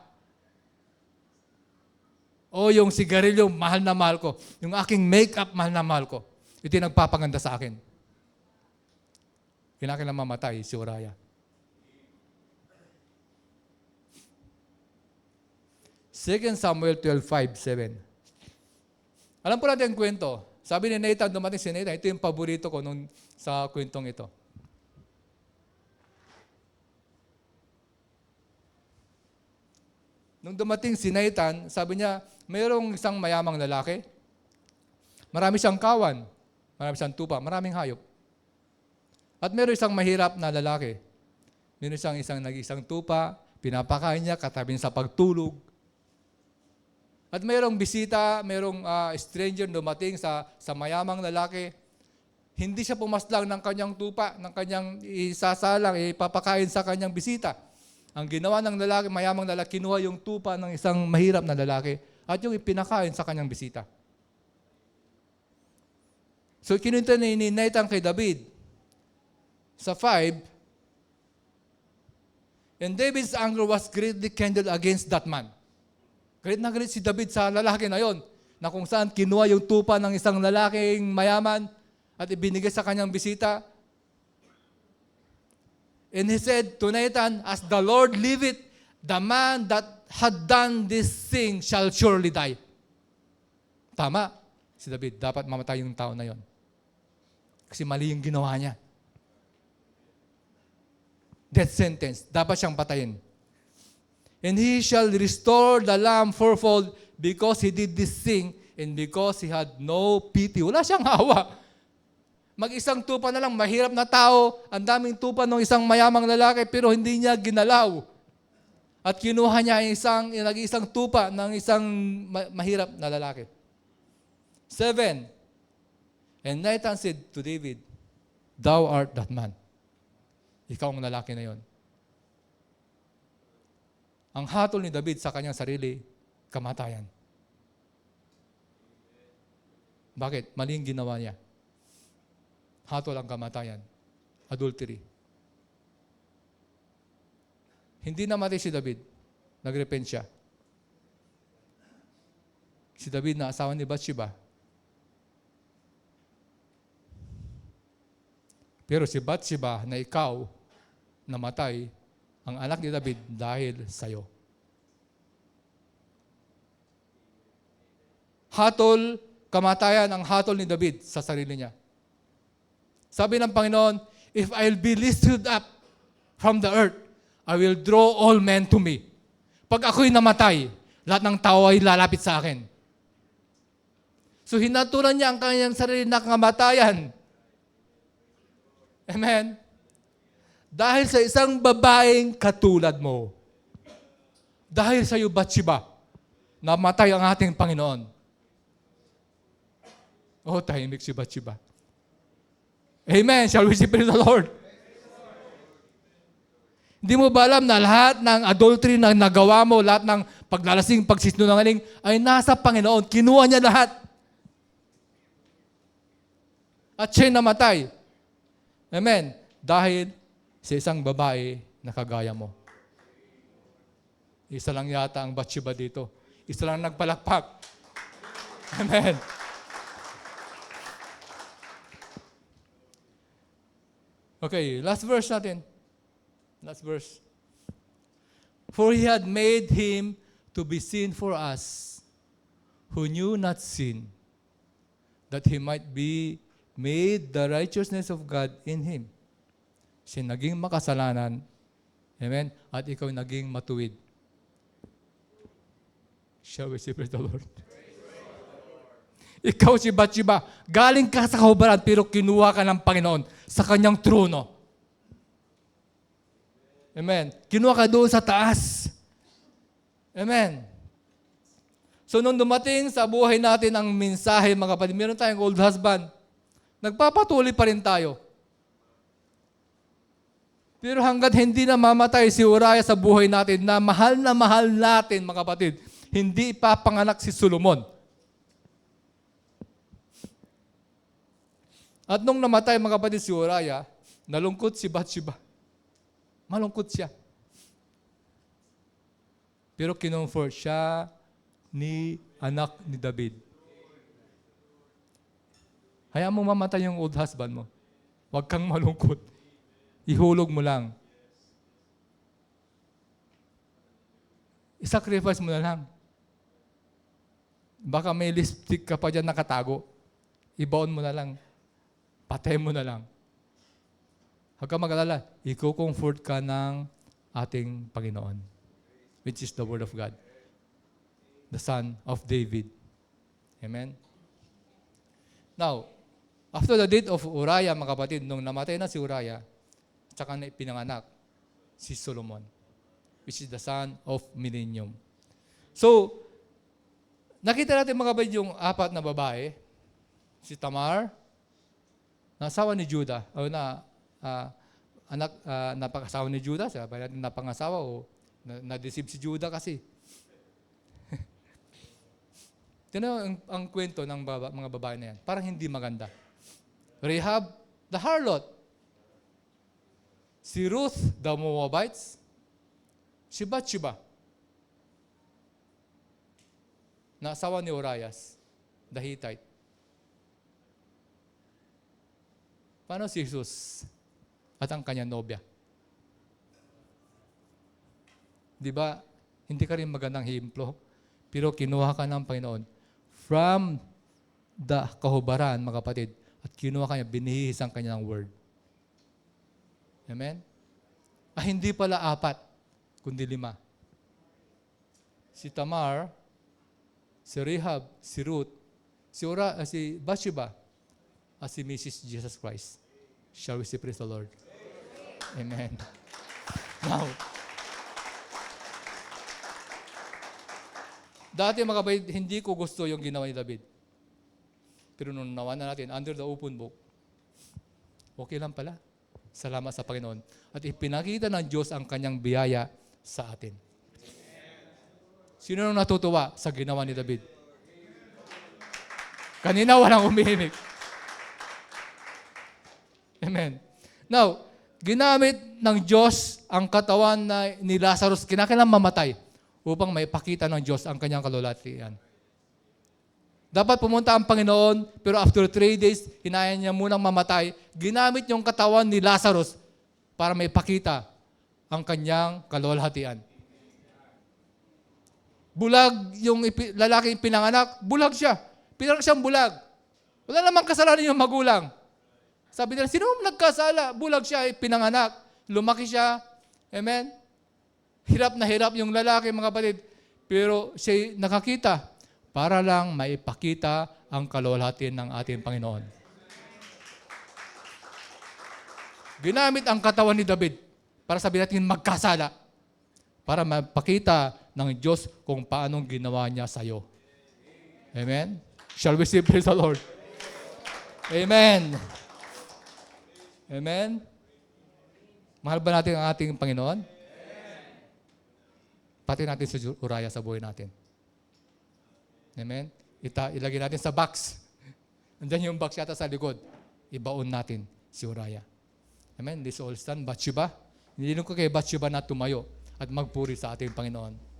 Yung sigarilyo, mahal na mahal ko. Yung aking makeup, mahal na mahal ko. Ito yung nagpapaganda sa akin. Kinakailangan mamatay si Uriah. Second Samuel 12:5-7. Alam po natin ang kwento. Sabi ni Nathan, dumating si Nathan, ito yung paborito ko sa kwentong ito. Nung dumating si Nathan, sabi niya, mayroong isang mayamang lalaki. Marami siyang kawan, marami siyang tupa, maraming hayop. At mayroong isang mahirap na lalaki. Mayroong isang tupa, pinapakain niya, katabi sa pagtulog. At mayroong bisita, mayroong stranger dumating sa mayamang lalaki. Hindi siya pumaslang ng kanyang tupa, ng kanyang isasalang, ipapakain sa kanyang bisita. Ang ginawa ng lalaki, mayamang lalaki, kinuha yung tupa ng isang mahirap na lalaki at yung ipinakain sa kanyang bisita. So kinuwento ni Nathan kay David sa 5, and David's anger was greatly kindled against that man. Galit na galit si David sa lalaki na yon, na kung saan kinuha yung tupa ng isang lalaking mayaman at ibinigay sa kanyang bisita. And he said to Nathan, as the Lord liveth, the man that had done this thing shall surely die. Tama, si David, dapat mamatay yung tao na yon. Kasi mali yung ginawa niya. Death sentence, dapat siyang patayin. And he shall restore the lamb fourfold because he did this thing and because he had no pity. Wala siyang hawa. Mag-isang tupa na lang, mahirap na tao, ang daming tupa ng isang mayamang lalaki pero hindi niya ginalaw. At kinuha niya nag-isang tupa ng isang mahirap na lalaki. 7. And Nathan said to David, thou art that man. Ikaw ang lalaki na yon. Ang hatol ni David sa kanyang sarili, kamatayan. Bakit? Mali ang ginawa niya. Hatol ang kamatayan. Adultery. Hindi namatay si David. Nagrepent siya. Si David na asawa ni Bathsheba. Pero si Bathsheba na ikaw namatay, ang anak ni David dahil sa'yo. Hatol, kamatayan ang hatol ni David sa sarili niya. Sabi ng Panginoon, if I'll be lifted up from the earth, I will draw all men to me. Pag ako'y namatay, lahat ng tao ay lalapit sa akin. So hinatulan niya ang kanyang sarili na kamatayan. Amen? Dahil sa isang babaeng katulad mo. Dahil sa iyo, Bathsheba, namatay ang ating Panginoon. Oh, tahimik si Bathsheba. Amen. Shall we praise the Lord? Hindi mo ba alam na lahat ng adultery na nagawa mo, lahat ng paglalasing, pagsisinungaling, ay nasa Panginoon. Kinuha niya lahat. At siya'y namatay. Amen. Dahil sa isang babae na kagaya mo. Isa lang yata ang Bathsheba dito. Isa lang nagpalakpak. Amen. Okay, last verse natin. Last verse. For he had made him to be sin for us, who knew not sin, that he might be made the righteousness of God in him. Siya naging makasalanan. Amen? At ikaw naging matuwid. Shall we say, praise the Lord? Ikaw si Bathsheba, galing ka sa kahubaran pero kinuha ka ng Panginoon sa kanyang trono. Amen. Kinuha ka doon sa taas. Amen. So nung dumating sa buhay natin ang mensahe, mga kapatid, meron tayong old husband. Nagpapatuloy pa rin tayo. Pero hanggat hindi na mamatay si Uriah sa buhay natin, na mahal natin, mga kapatid, hindi ipapanganak si Solomon. At nung namatay, mga kapatid, si Uriah, nalungkot si Bathsheba. Malungkot siya. Pero kinomfort siya ni anak ni David. Hayaan mo mamatay yung old husband mo. Huwag kang malungkot. Ihulog mo lang. I-sacrifice mo na lang. Baka may lipstick ka pa dyan nakatago. Ibaon mo na lang. Patay mo na lang. Huwag ka mag-alala. Iko-comfort ka ng ating Panginoon, which is the Word of God. The Son of David. Amen? Now, after the death of Uriah, mga kapatid, nung namatay na si Uriah, tsaka na pinanganak si Solomon, which is the son of millennium. So, nakita natin mga kapatid yung apat na babae, si Tamar, na asawa ni Judah, o napakasawa ni Judah, sabi natin napangasawa o na-deceive si Judah kasi. Tignan ang kwento ng mga babae na yan. Parang hindi maganda. Rahab, the harlot. Si Ruth, the Moabites. Si Bathsheba, na asawa ni Uriah, the Hittite. Paano si Jesus at ang kanyang nobya? Di ba, hindi ka rin magandang himplo, pero kinuha ka ng Panginoon from the kahubaran, mga kapatid, at kinuha ka niya, binihis ang kanyang word. Amen? Hindi pala apat, kundi 5. Si Tamar, si Rahab, si Ruth, si Bathsheba, at si Mrs. Jesus Christ. Shall we say praise the Lord? Amen. Now, dati mga kapatid, hindi ko gusto yung ginawa ni David. Pero nung nawa na natin, under the open book, okay lang pala. Salamat sa Panginoon. At ipinakita ng Diyos ang kanyang biyaya sa atin. Sino nang natutuwa sa ginawa ni David? Kanina walang umihimik. Amen. Now, ginamit ng Diyos ang katawan ni Lazarus, kinakailangan mamatay upang maipakita ng Diyos ang kanyang kalulatian. Dapat pumunta ang Panginoon, pero after 3 days, hinayaan niya munang mamatay. Ginamit yung katawan ni Lazarus para may pakita ang kanyang kaluwalhatian. Bulag yung lalaking pinanganak, bulag siya. Pinanganak siyang bulag. Wala namang kasalanan yung magulang. Sabi nila, sino nagkasala? Bulag siya, pinanganak. Lumaki siya. Amen? Hirap na hirap yung lalaki, mga kapatid. Pero siya nakakita para lang maipakita ang kaluwalhatian ng ating Panginoon. Ginamit ang katawan ni David para sabihin natin magkasala. Para mapakita ng Diyos kung paanong ginawa niya sa iyo. Amen? Shall we say praise the Lord? Amen. Amen? Mahal ba natin ang ating Panginoon? Pati natin si Uriah sa buhay natin. Amen? Ilagay natin sa box. Andiyan yung box yata sa likod. Ibaon natin si Uriah. Amen? This all stand. Bathsheba. Nililong ko kay Bathsheba na tumayo at magpuri sa ating Panginoon.